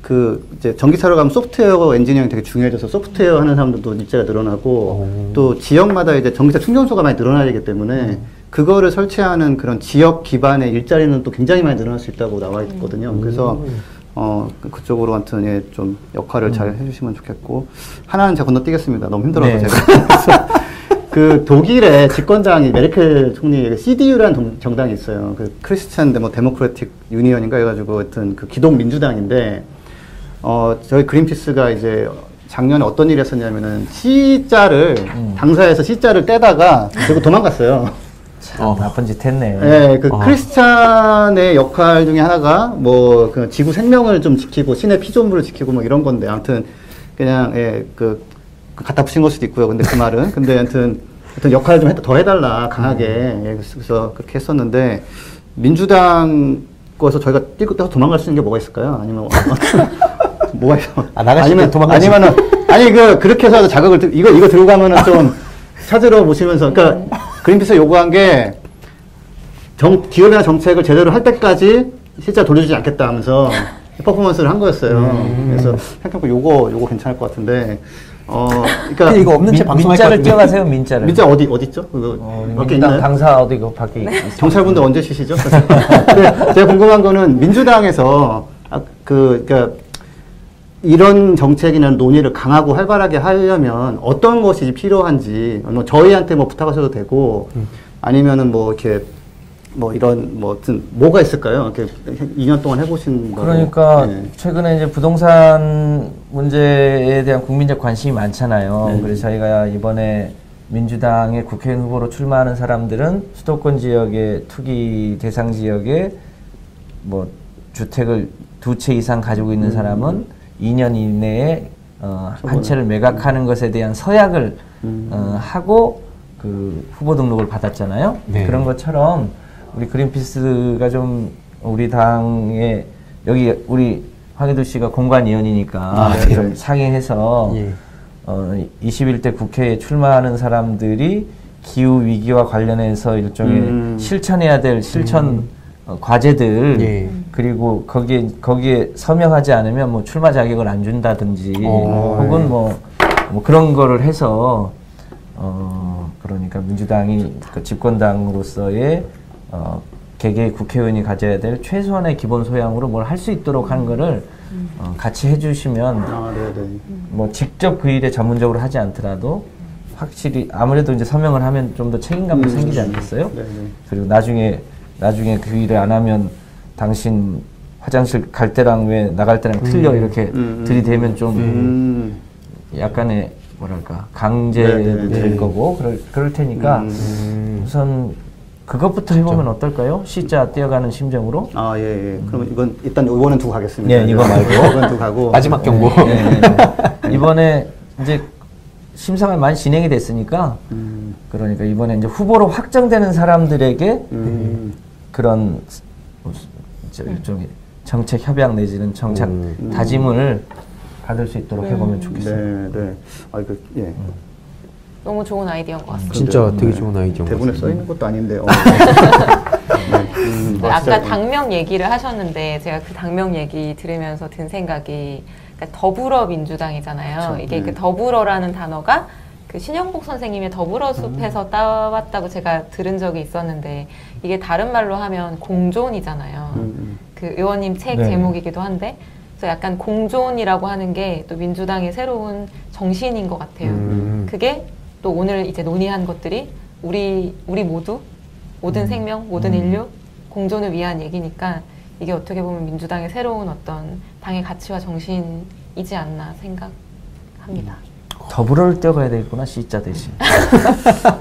그 이제 전기차로 가면 소프트웨어 엔지니어링 되게 중요해져서 소프트웨어 하는 사람들도 일자가 늘어나고 또 지역마다 이제 전기차 충전소가 많이 늘어나야 되기 때문에 그거를 설치하는 그런 지역 기반의 일자리는 또 굉장히 많이 늘어날 수 있다고 나와 있거든요. 그래서 그쪽으로 아무튼 예, 좀 역할을 잘 해주시면 좋겠고 하나는 제가 건너뛰겠습니다. 너무 힘들어서 네. 제가 그래서 그 독일의 집권당이 메르켈 총리 CDU라는 정당이 있어요. 그 크리스찬 데모크래틱 유니언인가 해가지고 하여튼 그 기독 민주당인데 저희 그린피스가 이제 작년에 어떤 일이 했었냐면은 C자를 당사에서 C자를 떼다가 그리고 도망갔어요. 나쁜 짓 했네. 네, 그 크리스찬의 역할 중에 하나가 뭐 그 지구 생명을 좀 지키고 신의 피조물을 지키고 뭐 이런 건데 아무튼 그냥 예, 그 갖다 붙인 걸 수도 있고요. 근데 그 말은 근데 아무튼 역할을 좀 더 해달라 강하게 예, 그래서 그렇게 했었는데 민주당 거에서 저희가 뛰고 도망갈 수 있는 게 뭐가 있을까요? 아니면 뭐가 있어? 나가시면 도망가시. 아니 그렇게 해서 자극을 이거 들고 가면은 좀 찾으러 보시면서 그러니까 그린피스 요구한 게 기업이나 정책을 제대로 할 때까지 실제 돌려주지 않겠다 하면서 퍼포먼스를 한 거였어요. 그래서 생각해보니까 요거 괜찮을 것 같은데 그러니까 이거 없는 채 방송할 것 민자를 같은데. 띄워가세요. 민자를. 민자 어디 있죠? 그거 밖에 민주당 있나요? 당사 어디 그 밖에 있어요. 경찰분들 언제 쉬시죠? 근데 제가 궁금한 거는 민주당에서 그러니까 이런 정책이나 논의를 강하고 활발하게 하려면 어떤 것이 필요한지 뭐 저희한테 뭐 부탁하셔도 되고 아니면은 뭐 이렇게 뭐 이런 뭐 뭐가 있을까요? 이렇게 2년 동안 해보신 거. 그러니까 최근에 이제 부동산 문제에 대한 국민적 관심이 많잖아요. 그래서 저희가 이번에 민주당의 국회의원 후보로 출마하는 사람들은 수도권 지역의 투기 대상 지역에 뭐 주택을 2채 이상 가지고 있는 사람은 2년 이내에 한 채를 매각하는 것에 대한 서약을 하고 그 후보 등록을 받았잖아요. 네. 그런 것처럼 우리 그린피스가 좀 우리 당에 여기 우리 황희도 씨가 공관위원이니까 좀 상의해서 21대 국회에 출마하는 사람들이 기후 위기와 관련해서 일종의 실천해야 될 실천 과제들 그리고 거기에 서명하지 않으면 뭐 출마 자격을 안 준다든지 혹은 뭐 그런 거를 해서 그러니까 민주당이 그 집권당으로서의 개개의 국회의원이 가져야 될 최소한의 기본 소양으로 뭘 할 수 있도록 하는 거를 같이 해주시면 뭐 직접 그 일에 전문적으로 하지 않더라도 확실히 아무래도 이제 서명을 하면 좀 더 책임감도 생기지 않겠어요? 그리고 나중에 그 일을 안 하면 당신 화장실 갈 때랑 왜 나갈 때랑 틀려 이렇게 들이대면 좀 약간의 뭐랄까 강제도 될 거고 그럴 테니까 우선 그것부터 해보면 어떨까요? C자 떼어가는 심정으로. 그럼 이거는 두고 가겠습니다. 네, 이거 말고 이건 두고 가고 마지막 경고. 이번에 이제 심사가 많이 진행이 됐으니까 그러니까 이번에 이제 후보로 확정되는 사람들에게 그런 일종의 정책 협약 내지는 정책 다짐을 받을 수 있도록 해보면 좋겠습니다. 너무 좋은 아이디어인 것 같습니다. 진짜 되게 좋은 아이디어. 대본에 써 있는 것도 아닌데. 아까 당명 얘기를 하셨는데 제가 그 당명 얘기 들으면서 든 생각이 그러니까 더불어민주당이잖아요. 그렇죠. 이게 그 더불어라는 단어가 그 신영복 선생님의 더불어숲에서 따왔다고 제가 들은 적이 있었는데 이게 다른 말로 하면 공존이잖아요. 그 의원님 책 제목이기도 한데 그래서 약간 공존이라고 하는 게 또 민주당의 새로운 정신인 것 같아요. 그게 또 오늘 이제 논의한 것들이 우리 모두 모든 생명, 모든 인류 공존을 위한 얘기니까 이게 어떻게 보면 민주당의 새로운 어떤 당의 가치와 정신이지 않나 생각합니다. 더불어를 떼어가야 되겠구나 C자 대신.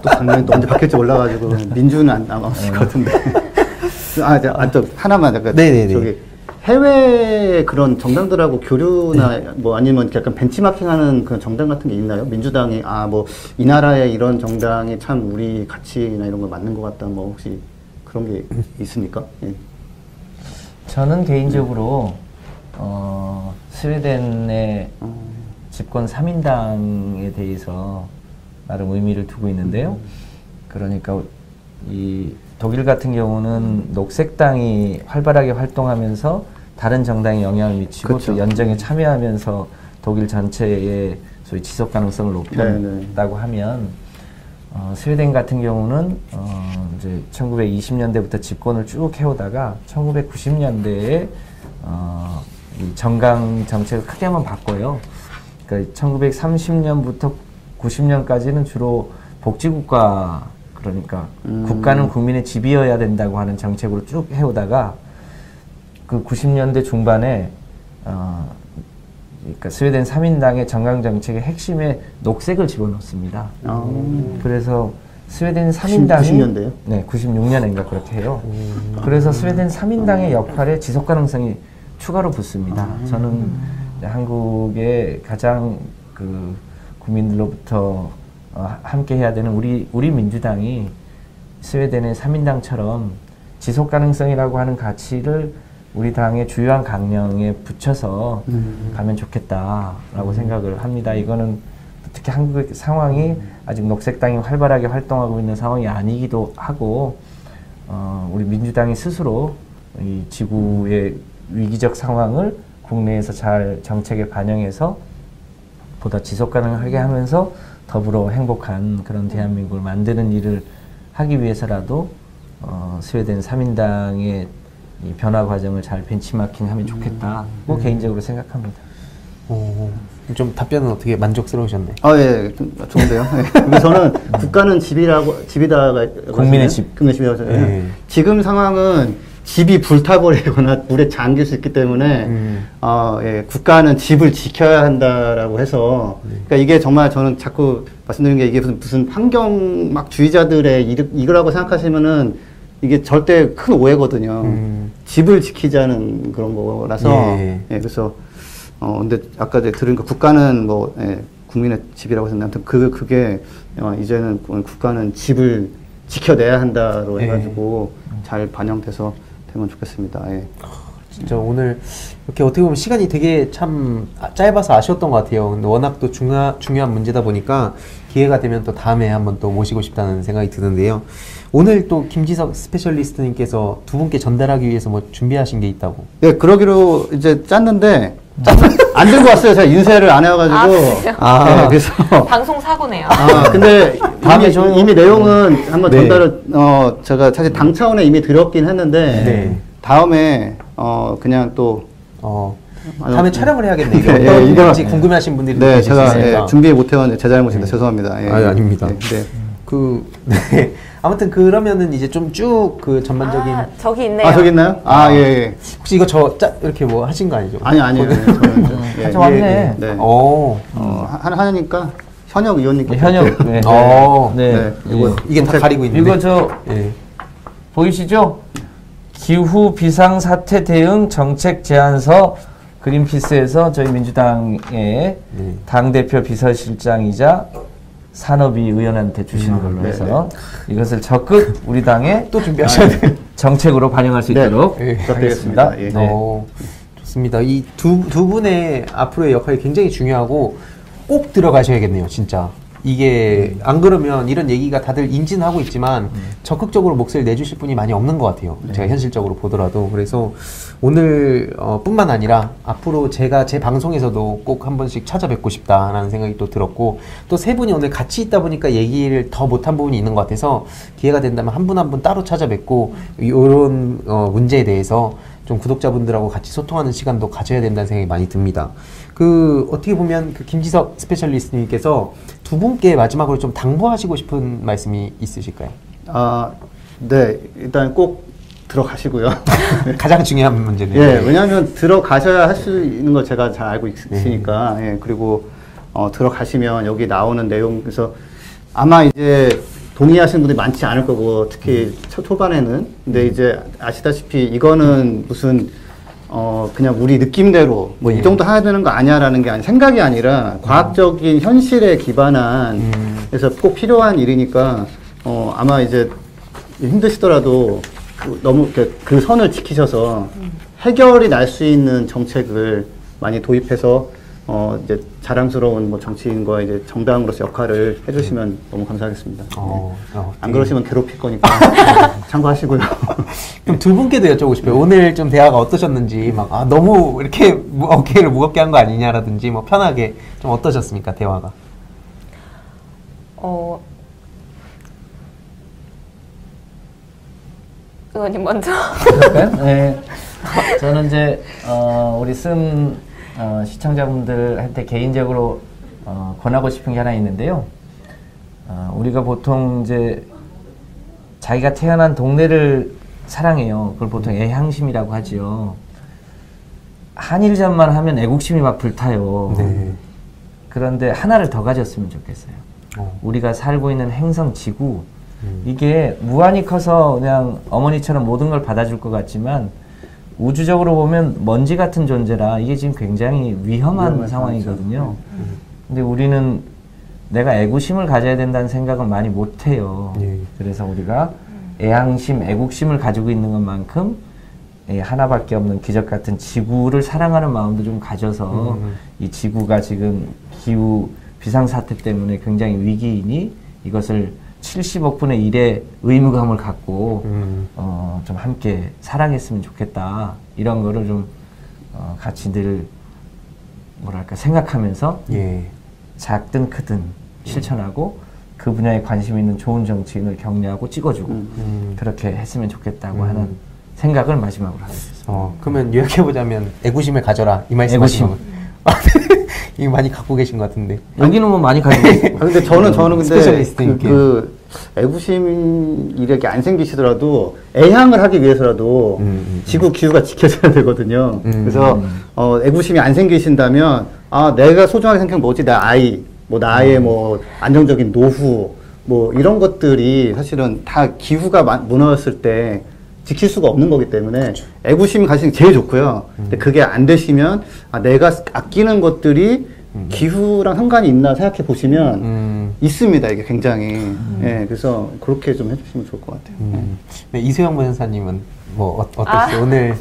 또 당연히 또 언제 바뀔지 몰라가지고 민주는 안 남았을 것 같은데. 또 하나만 잠깐. 저기 해외 그런 정당들하고 교류나 뭐 아니면 약간 벤치마킹하는 그런 정당 같은 게 있나요? 민주당이 뭐 이 나라의 이런 정당이 참 우리 가치나 이런 거 맞는 것 같다. 뭐 혹시 그런 게 있습니까? 저는 개인적으로 스웨덴의 집권 3인당에 대해서 나름 의미를 두고 있는데요. 그러니까 이 독일 같은 경우는 녹색당이 활발하게 활동하면서 다른 정당에 영향을 미치고 그렇죠. 또 연정에 참여하면서 독일 전체의 소위 지속 가능성을 높였다고 하면 스웨덴 같은 경우는 이제 1920년대부터 집권을 쭉 해오다가 1990년대에 이 정강 정책을 크게 한번 바꿔요. 그러니까 1930년부터 90년까지는 주로 복지국가, 그러니까 국가는 국민의 집이어야 된다고 하는 정책으로 쭉 해오다가 그 90년대 중반에 그러니까 스웨덴 3인당의 정강 정책의 핵심에 녹색을 집어넣습니다. 그래서 스웨덴 3인당이 90년대요? 네, 96년인가 그렇게 해요. 그래서 스웨덴 3인당의 역할에 지속 가능성이 추가로 붙습니다. 저는 한국의 가장 그 국민들로부터 함께 해야 되는 우리 민주당이 스웨덴의 3인당처럼 지속 가능성이라고 하는 가치를 우리 당의 주요한 강령에 붙여서 가면 좋겠다라고 생각을 합니다. 이거는 특히 한국의 상황이 아직 녹색당이 활발하게 활동하고 있는 상황이 아니기도 하고 우리 민주당이 스스로 이 지구의 위기적 상황을 국내에서 잘 정책에 반영해서 보다 지속 가능하게 하면서 더불어 행복한 그런 대한민국을 만드는 일을 하기 위해서라도 스웨덴 3인당의 이 변화 과정을 잘 벤치마킹하면 좋겠다고 개인적으로 생각합니다. 좀 답변은 어떻게 만족스러우셨나요? 예, 좋은데요. 근데 저는 국가는 집이다가 국민의 집. 국민의 집이라고 해서 지금 상황은 집이 불타버리거나 물에 잠길 수 있기 때문에 예, 국가는 집을 지켜야 한다라고 해서 그러니까 이게 정말 저는 자꾸 말씀드리는 게 이게 무슨 환경 막 주의자들의 이거라고 생각하시면은 이게 절대 큰 오해거든요. 집을 지키자는 그런 거라서 예, 그래서 근데 아까 들은 거 국가는 뭐 예, 국민의 집이라고 해서 아무튼 그게 이제는 국가는 집을 지켜내야 한다로 해가지고 잘 반영돼서 되면 좋겠습니다. 예. 진짜 오늘 이렇게 어떻게 보면 시간이 되게 참 짧아서 아쉬웠던 것 같아요. 근데 워낙 또 중요한 문제다 보니까 기회가 되면 또 다음에 한번 또 모시고 싶다는 생각이 드는데요. 오늘 또 김지석 스페셜리스트님께서 두 분께 전달하기 위해서 뭐 준비하신 게 있다고. 예, 그러기로 이제 짰는데 안 들고 왔어요. 제가 인쇄를 안 해가지고. 아, 네, 그래서 방송 사고네요. 근데 이미 내용은 한번 전달을 제가 사실 당 차원에 이미 드렸긴 했는데 다음에 그냥 또 다음에 촬영을 해야겠네요. 이거 네, 어떤 건지 궁금해하신 분들이 네, 계실 수 제가 있으니까. 준비 못해서 제 잘못입니다. 죄송합니다. 예. 아닙니다. 네. 네. 아무튼 그러면은 이제 좀 쭉 그 전반적인 저기 있네요. 저기 있나요? 예. 혹시 이거 이렇게 뭐 하신 거 아니죠? 아니에요. 저 왔네. 네. 하니까 현역 의원님께 현역. 네. 네. 이게 다 가리고 있는데. 이거 보이시죠? 기후 비상 사태 대응 정책 제안서 그린피스에서 저희 민주당의 당대표 비서실장이자 산업위 의원한테 주시는 걸로 해서 이것을 적극 우리 당에 또 준비하셔야 돼요. 정책으로 반영할 수 있도록 하겠습니다. 좋습니다. 이 두 분의 앞으로의 역할이 굉장히 중요하고 꼭 들어가셔야겠네요, 진짜. 이게 안 그러면 이런 얘기가 다들 인지는 하고 있지만 적극적으로 목소리를 내주실 분이 많이 없는 것 같아요. 제가 현실적으로 보더라도. 그래서 오늘 뿐만 아니라 앞으로 제가 제 방송에서도 꼭 한 번씩 찾아뵙고 싶다라는 생각이 또 들었고, 또 세 분이 오늘 같이 있다 보니까 얘기를 더 못한 부분이 있는 것 같아서 기회가 된다면 한 분 한 분 따로 찾아뵙고 이런 문제에 대해서 좀 구독자분들하고 같이 소통하는 시간도 가져야 된다는 생각이 많이 듭니다. 어떻게 보면 김지석 스페셜리스트님께서 두 분께 마지막으로 좀 당부하시고 싶은 말씀이 있으실까요? 네. 일단 꼭 들어가시고요. 가장 중요한 문제네요. 예, 왜냐하면 들어가셔야 할 수 있는 걸 제가 잘 알고 있으니까. 예, 그리고 들어가시면 여기 나오는 내용, 그래서 아마 이제 동의하시는 분들이 많지 않을 거고, 특히 초반에는. 근데 이제 아시다시피 이거는 무슨 그냥 우리 느낌대로 뭐 이 정도 해야 되는 거 아니야라는 게 생각이 아니라 과학적인 현실에 기반한 그래서 꼭 필요한 일이니까 아마 이제 힘드시더라도 너무 그 선을 지키셔서 해결이 날 수 있는 정책을 많이 도입해서 이제 자랑스러운 뭐 정치인과 이제 정당으로서 역할을 해주시면 너무 감사하겠습니다. 안 그러시면 괴롭힐 거니까 참고하시고요. 그럼 두 분께도 여쭤보고 싶어요. 오늘 좀 대화가 어떠셨는지, 막, 너무 이렇게 어깨를 무겁게 한 거 아니냐라든지, 뭐 편하게 좀 어떠셨습니까, 대화가? 의원님 먼저. 네. 저는 이제 우리 시청자분들한테 개인적으로 권하고 싶은 게 하나 있는데요. 우리가 보통 이제 자기가 태어난 동네를 사랑해요. 그걸 보통 애향심이라고 하지요. 한일전만 하면 애국심이 막 불타요. 네. 그런데 하나를 더 가졌으면 좋겠어요. 우리가 살고 있는 행성 지구, 이게 무한히 커서 그냥 어머니처럼 모든 걸 받아줄 것 같지만 우주적으로 보면 먼지 같은 존재라 이게 지금 굉장히 위험한 상황이거든요. 근데 우리는 내가 애구심을 가져야 된다는 생각은 많이 못해요. 그래서 우리가 애향심, 애국심을 가지고 있는 것만큼 하나밖에 없는 기적 같은 지구를 사랑하는 마음도 좀 가져서 이 지구가 지금 기후 비상사태 때문에 굉장히 위기이니 이것을 70억 분의 1의 의무감을 갖고 좀 함께 사랑했으면 좋겠다. 이런 거를 좀 같이 늘 뭐랄까 생각하면서 작든 크든 실천하고 그 분야에 관심 있는 좋은 정치인을 격려하고 찍어주고 그렇게 했으면 좋겠다고 하는 생각을 마지막으로 하겠습니다. 그러면 요약해보자면 애구심을 가져라 이 말씀이신 거예요. 이거 많이 갖고 계신 것 같은데. 여기는 뭐 많이 가지고 있어요. 근데 저는 근데 스페셜리스트님께. 애구심 이렇게 안 생기시더라도 애향을 하기 위해서라도 지구 기후가 지켜져야 되거든요. 그래서 애구심이 안 생기신다면 내가 소중하게 생각하면 뭐지? 내 아이, 뭐 나의 뭐 안정적인 노후, 뭐 이런 것들이 사실은 다 기후가 무너졌을 때 지킬 수가 없는 거기 때문에 애구심이 가시는 게 제일 좋고요. 근데 그게 안 되시면 내가 아끼는 것들이 기후랑 상관이 있나 생각해 보시면 있습니다. 이게 굉장히. 그래서 그렇게 좀 해주시면 좋을 것 같아요. 네, 이수영 변호사님은 뭐 어땠어요? 오늘.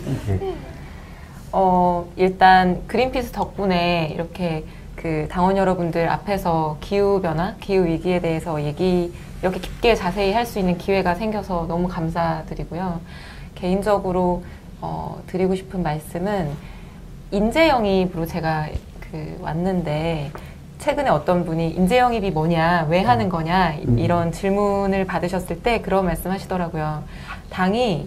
일단 그린피스 덕분에 이렇게 그 당원 여러분들 앞에서 기후변화, 기후위기에 대해서 이렇게 깊게 자세히 할 수 있는 기회가 생겨서 너무 감사드리고요. 개인적으로 드리고 싶은 말씀은 인재 영입으로 제가 왔는데 최근에 어떤 분이 인재 영입이 뭐냐, 왜 하는 거냐 이런 질문을 받으셨을 때 그런 말씀 하시더라고요. 당이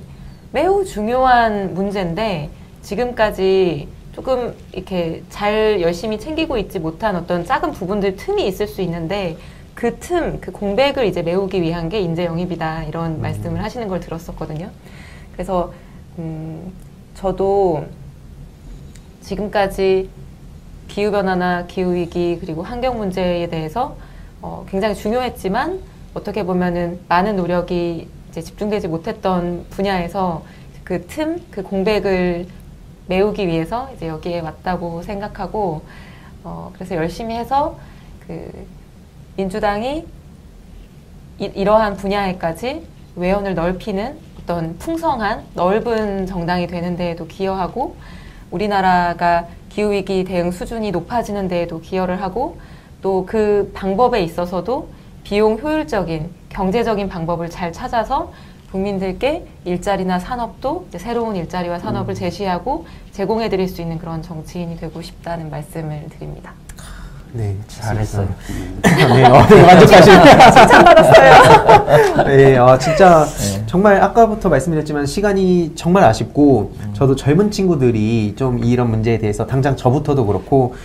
매우 중요한 문제인데 지금까지 조금 이렇게 잘 열심히 챙기고 있지 못한 어떤 작은 부분들 틈이 있을 수 있는데 그 공백을 이제 메우기 위한 게 인재 영입이다 이런 말씀을 하시는 걸 들었었거든요. 그래서 저도 지금까지 기후변화나 기후위기 그리고 환경 문제에 대해서 굉장히 중요했지만 어떻게 보면은 많은 노력이 이제 집중되지 못했던 분야에서 그 공백을 메우기 위해서 이제 여기에 왔다고 생각하고 그래서 열심히 해서 민주당이 이러한 분야에까지 외연을 넓히는 어떤 풍성한 넓은 정당이 되는 데에도 기여하고 우리나라가 기후위기 대응 수준이 높아지는 데에도 기여를 하고 또 그 방법에 있어서도 비용 효율적인 경제적인 방법을 잘 찾아서 국민들께 일자리나 산업도 이제 새로운 일자리와 산업을 제시하고 제공해 드릴 수 있는 그런 정치인이 되고 싶다는 말씀을 드립니다. 네, 잘했어요. 네, 만족하시네요. 칭찬받았어요. 네, 진짜 정말 아까부터 말씀드렸지만 시간이 정말 아쉽고 저도 젊은 친구들이 좀 이런 문제에 대해서 당장 저부터도 그렇고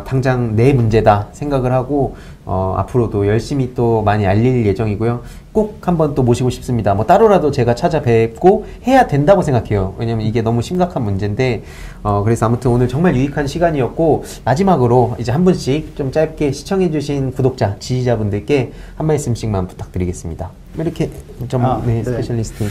당장 내 문제다 생각을 하고 앞으로도 열심히 또 많이 알릴 예정이고요. 꼭 한번 또 모시고 싶습니다. 뭐 따로라도 제가 찾아뵙고 해야 된다고 생각해요. 왜냐면 이게 너무 심각한 문제인데 그래서 아무튼 오늘 정말 유익한 시간이었고 마지막으로 이제 한 분씩 좀 짧게 시청해주신 구독자, 지지자분들께 한 말씀씩만 부탁드리겠습니다. 이렇게 좀 네, 스페셜리스트.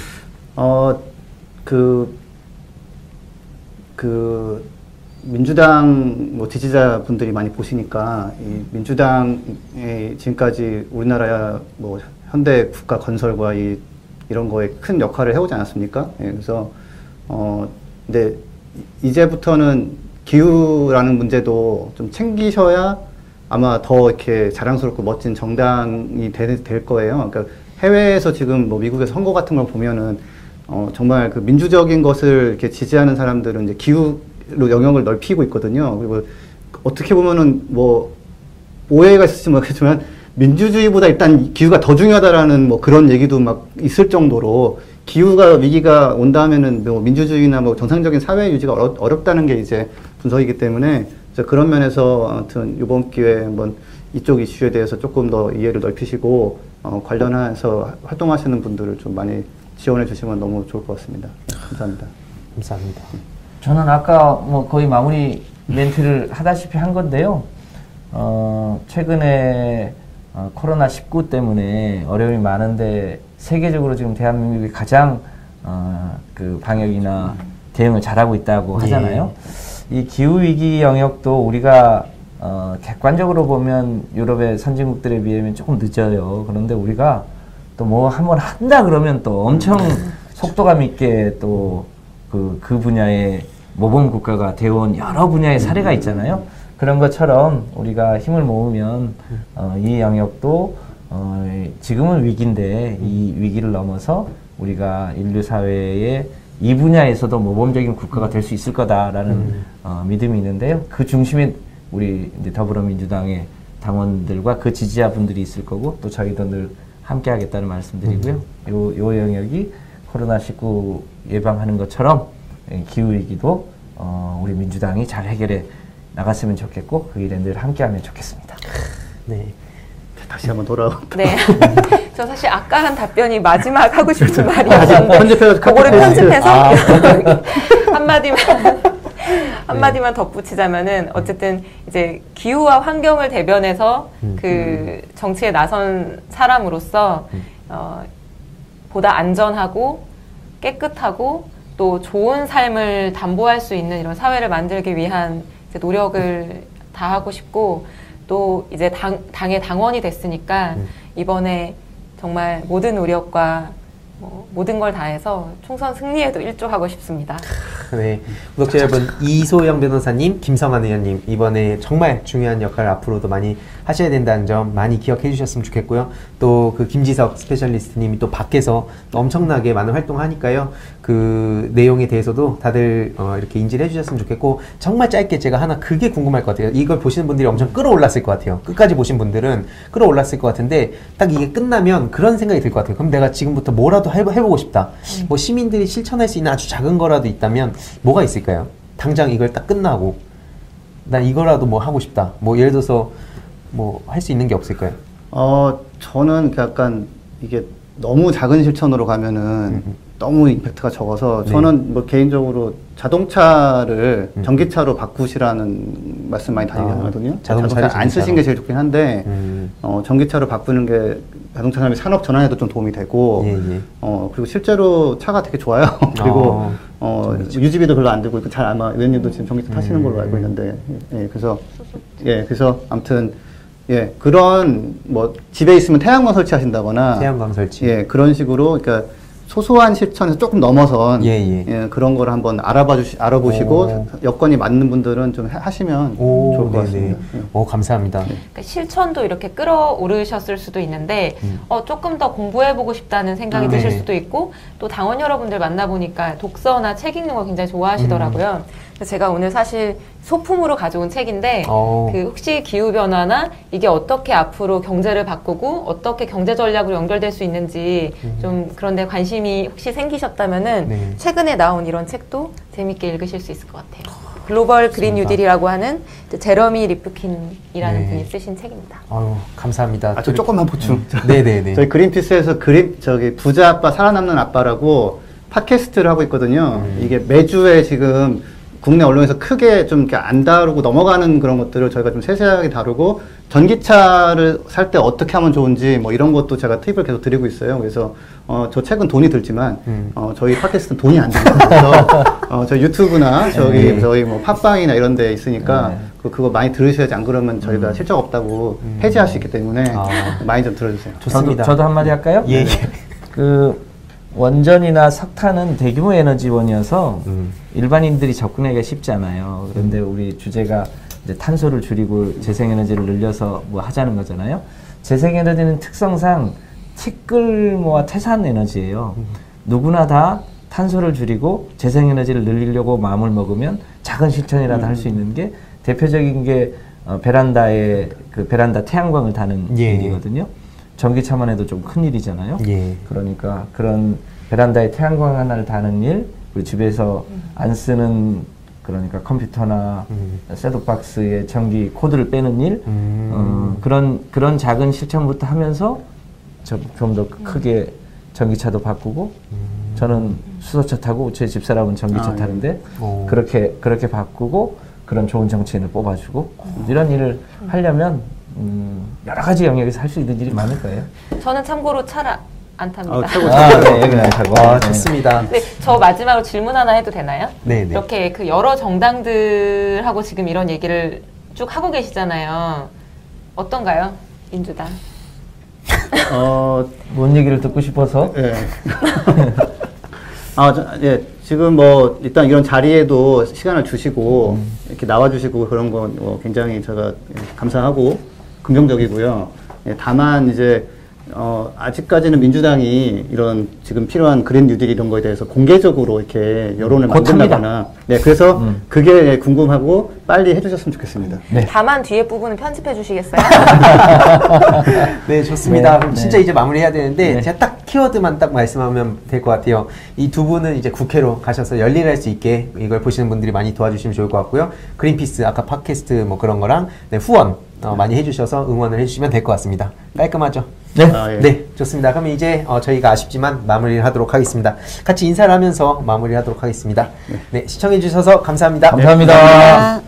민주당 뭐 지지자분들이 많이 보시니까 이 민주당이 지금까지 우리나라 뭐 현대 국가 건설과 이 이런 거에 큰 역할을 해오지 않았습니까? 예, 그래서 근데 이제부터는 기후라는 문제도 좀 챙기셔야 아마 더 이렇게 자랑스럽고 멋진 정당이 될 거예요. 그러니까 해외에서 지금 뭐 미국에서 선거 같은 걸 보면은 정말 그 민주적인 것을 이렇게 지지하는 사람들은 이제 기후로 영역을 넓히고 있거든요. 그리고 어떻게 보면은 뭐 오해가 있을지 모르겠지만 민주주의보다 일단 기후가 더 중요하다라는 뭐 그런 얘기도 막 있을 정도로 기후가 위기가 온다면은 뭐 민주주의나 뭐 정상적인 사회 유지가 어렵다는 게 이제 분석이기 때문에 그런 면에서 아무튼 이번 기회에 한번 이쪽 이슈에 대해서 조금 더 이해를 넓히시고 관련해서 활동하시는 분들을 좀 많이 지원해 주시면 너무 좋을 것 같습니다. 감사합니다. 감사합니다. 저는 아까 뭐 거의 마무리 멘트를 하다시피 한 건데요. 최근에 코로나19 때문에 어려움이 많은데 세계적으로 지금 대한민국이 가장 그 방역이나 대응을 잘하고 있다고 하잖아요. 이 기후위기 영역도 우리가 객관적으로 보면 유럽의 선진국들에 비하면 조금 늦어요. 그런데 우리가 또 뭐 한번 한다 그러면 또 엄청 속도감 있게 또 그 분야의 모범 국가가 되어온 여러 분야의 사례가 있잖아요. 그런 것처럼 우리가 힘을 모으면 이 영역도 지금은 위기인데 이 위기를 넘어서 우리가 인류 사회의 이 분야에서도 모범적인 국가가 될 수 있을 거다라는 믿음이 있는데요. 그 중심에 우리 이제 더불어민주당의 당원들과 그 지지자분들이 있을 거고 또 저희도 늘 함께하겠다는 말씀드리고요. 요 영역이 코로나19 예방하는 것처럼 기후위기도 우리 민주당이 잘 해결해 나갔으면 좋겠고 그 일에 늘 함께하면 좋겠습니다. 네. 다시 한번 돌아오. 네. 저 사실 아까 한 답변이 마지막 하고 싶은 말이었는데 편집해서 그거를 편집해서 한마디만 덧붙이자면은 어쨌든 이제 기후와 환경을 대변해서 그 정치에 나선 사람으로서 보다 안전하고 깨끗하고 또 좋은 삶을 담보할 수 있는 이런 사회를 만들기 위한 이제 노력을 다하고 싶고 또 이제 당의 당원이 됐으니까 이번에 정말 모든 노력과 모든 걸 다해서 총선 승리에도 일조하고 싶습니다. 네, 구독자 여러분, 이소영 변호사님, 김성환 의원님 이번에 정말 중요한 역할을 앞으로도 많이 하셔야 된다는 점 많이 기억해 주셨으면 좋겠고요. 또 그 김지석 스페셜리스트님이 또 밖에서 또 엄청나게 많은 활동하니까요. 그 내용에 대해서도 다들 이렇게 인지를 해주셨으면 좋겠고 정말 짧게 제가 하나 그게 궁금할 것 같아요. 이걸 보시는 분들이 엄청 끌어올랐을 것 같아요. 끝까지 보신 분들은 끌어올랐을 것 같은데 딱 이게 끝나면 그런 생각이 들 것 같아요. 그럼 내가 지금부터 뭐라도 해보고 싶다. 뭐 시민들이 실천할 수 있는 아주 작은 거라도 있다면 뭐가 있을까요? 당장 이걸 딱 끝나고 난 이거라도 뭐 하고 싶다. 뭐 예를 들어서 뭐 할 수 있는 게 없을까요? 저는 약간 이게 너무 작은 실천으로 가면은 너무 임팩트가 적어서 저는 뭐 개인적으로 자동차를 전기차로 바꾸시라는 말씀 많이 다니거든요. 자동차 안 쓰신 게 제일 좋긴 한데 전기차로 바꾸는 게 자동차 산업의 산업 전환에도 좀 도움이 되고 그리고 실제로 차가 되게 좋아요. 그리고 유지비도 별로 안 들고 잘 아마 의원님도 지금 전기차 타시는 걸로 알고 있는데 그래서 아무튼 그런 뭐 집에 있으면 태양광 설치하신다거나 태양광 설치 그런 식으로 그러니까 소소한 실천에서 조금 넘어선 그런 걸 한번 알아보시고 여건이 맞는 분들은 좀 하시면 좋을 것 같습니다. 감사합니다. 그러니까 실천도 이렇게 끌어오르셨을 수도 있는데 조금 더 공부해보고 싶다는 생각이 드실 수도 있고 또 당원 여러분들 만나보니까 독서나 책 읽는 거 굉장히 좋아하시더라고요. 그래서 제가 오늘 사실 소품으로 가져온 책인데 그 혹시 기후변화나 이게 어떻게 앞으로 경제를 바꾸고 어떻게 경제 전략으로 연결될 수 있는지 좀 그런데 관심이 혹시 생기셨다면은 최근에 나온 이런 책도 재밌게 읽으실 수 있을 것 같아요. 글로벌 그린 뉴딜이라고 하는 제러미 리프킨이라는 분이 쓰신 책입니다. 감사합니다. 저 조금만 보충. 네네네. 저희 그린피스에서 부자 아빠 살아남는 아빠라고 팟캐스트를 하고 있거든요. 이게 매주에 지금 국내 언론에서 크게 좀 이렇게 안 다루고 넘어가는 그런 것들을 저희가 좀 세세하게 다루고 전기차를 살 때 어떻게 하면 좋은지 뭐 이런 것도 제가 팁을 계속 드리고 있어요. 그래서 저 책은 돈이 들지만 저희 팟캐스트는 돈이 안 들어요. 그래서 저희 유튜브나 저희 뭐 팟빵이나 이런 데 있으니까 그거 많이 들으셔야지 안 그러면 저희가 실적 없다고 해지할 수 있기 때문에 많이 좀 들어주세요. 좋습니다. 저도 한마디 할까요? 예. 원전이나 석탄은 대규모 에너지원이어서 일반인들이 접근하기가 쉽지 않아요. 그런데 우리 주제가 이제 탄소를 줄이고 재생에너지를 늘려서 뭐 하자는 거잖아요. 재생에너지는 특성상 티끌모아 태산에너지예요. 누구나 다 탄소를 줄이고 재생에너지를 늘리려고 마음을 먹으면 작은 실천이라도 할 수 있는 게 대표적인 게 베란다에 그 베란다 태양광을 다는 일이거든요. 전기차만 해도 좀 큰 일이잖아요. 그러니까 그런 베란다에 태양광 하나를 다는 일, 우리 집에서 안 쓰는 그러니까 컴퓨터나 셋톱박스에 전기 코드를 빼는 일, 그런 작은 실천부터 하면서 좀 더 크게 전기차도 바꾸고, 저는 수소차 타고 제 집사람은 전기차 타는데 그렇게 바꾸고 그런 좋은 정치인을 뽑아주고 이런 일을 하려면 여러 가지 영역에서 할 수 있는 일이 많을 거예요. 저는 참고로 차를 안 탑니다. 네, 여기는 안 타고. 좋습니다. 네, 저 마지막으로 질문 하나 해도 되나요? 네. 이렇게 그 여러 정당들하고 지금 이런 얘기를 쭉 하고 계시잖아요. 어떤가요, 민주당? 뭔 얘기를 듣고 싶어서? 예. 예. 지금 뭐 일단 이런 자리에도 시간을 주시고 이렇게 나와주시고 그런 건 굉장히 제가 감사하고 긍정적이고요. 예, 다만 이제 아직까지는 민주당이 이런 지금 필요한 그린 뉴딜 이런 거에 대해서 공개적으로 이렇게 여론을 만든다거나, 네, 그래서 그게 궁금하고 빨리 해주셨으면 좋겠습니다. 네. 다만 뒤에 부분은 편집해 주시겠어요? 네, 좋습니다. 네, 그럼 네. 진짜 이제 마무리해야 되는데 네. 제가 딱 키워드만 딱 말씀하면 될 것 같아요. 이 두 분은 이제 국회로 가셔서 열일할 수 있게 이걸 보시는 분들이 많이 도와주시면 좋을 것 같고요. 그린피스 아까 팟캐스트 뭐 그런 거랑 네, 후원 많이 해주셔서 응원을 해주시면 될 것 같습니다. 깔끔하죠? 네. 예. 네, 좋습니다. 그럼 이제 저희가 아쉽지만 마무리를 하도록 하겠습니다. 같이 인사를 하면서 마무리를 하도록 하겠습니다. 네, 시청해주셔서 감사합니다. 감사합니다.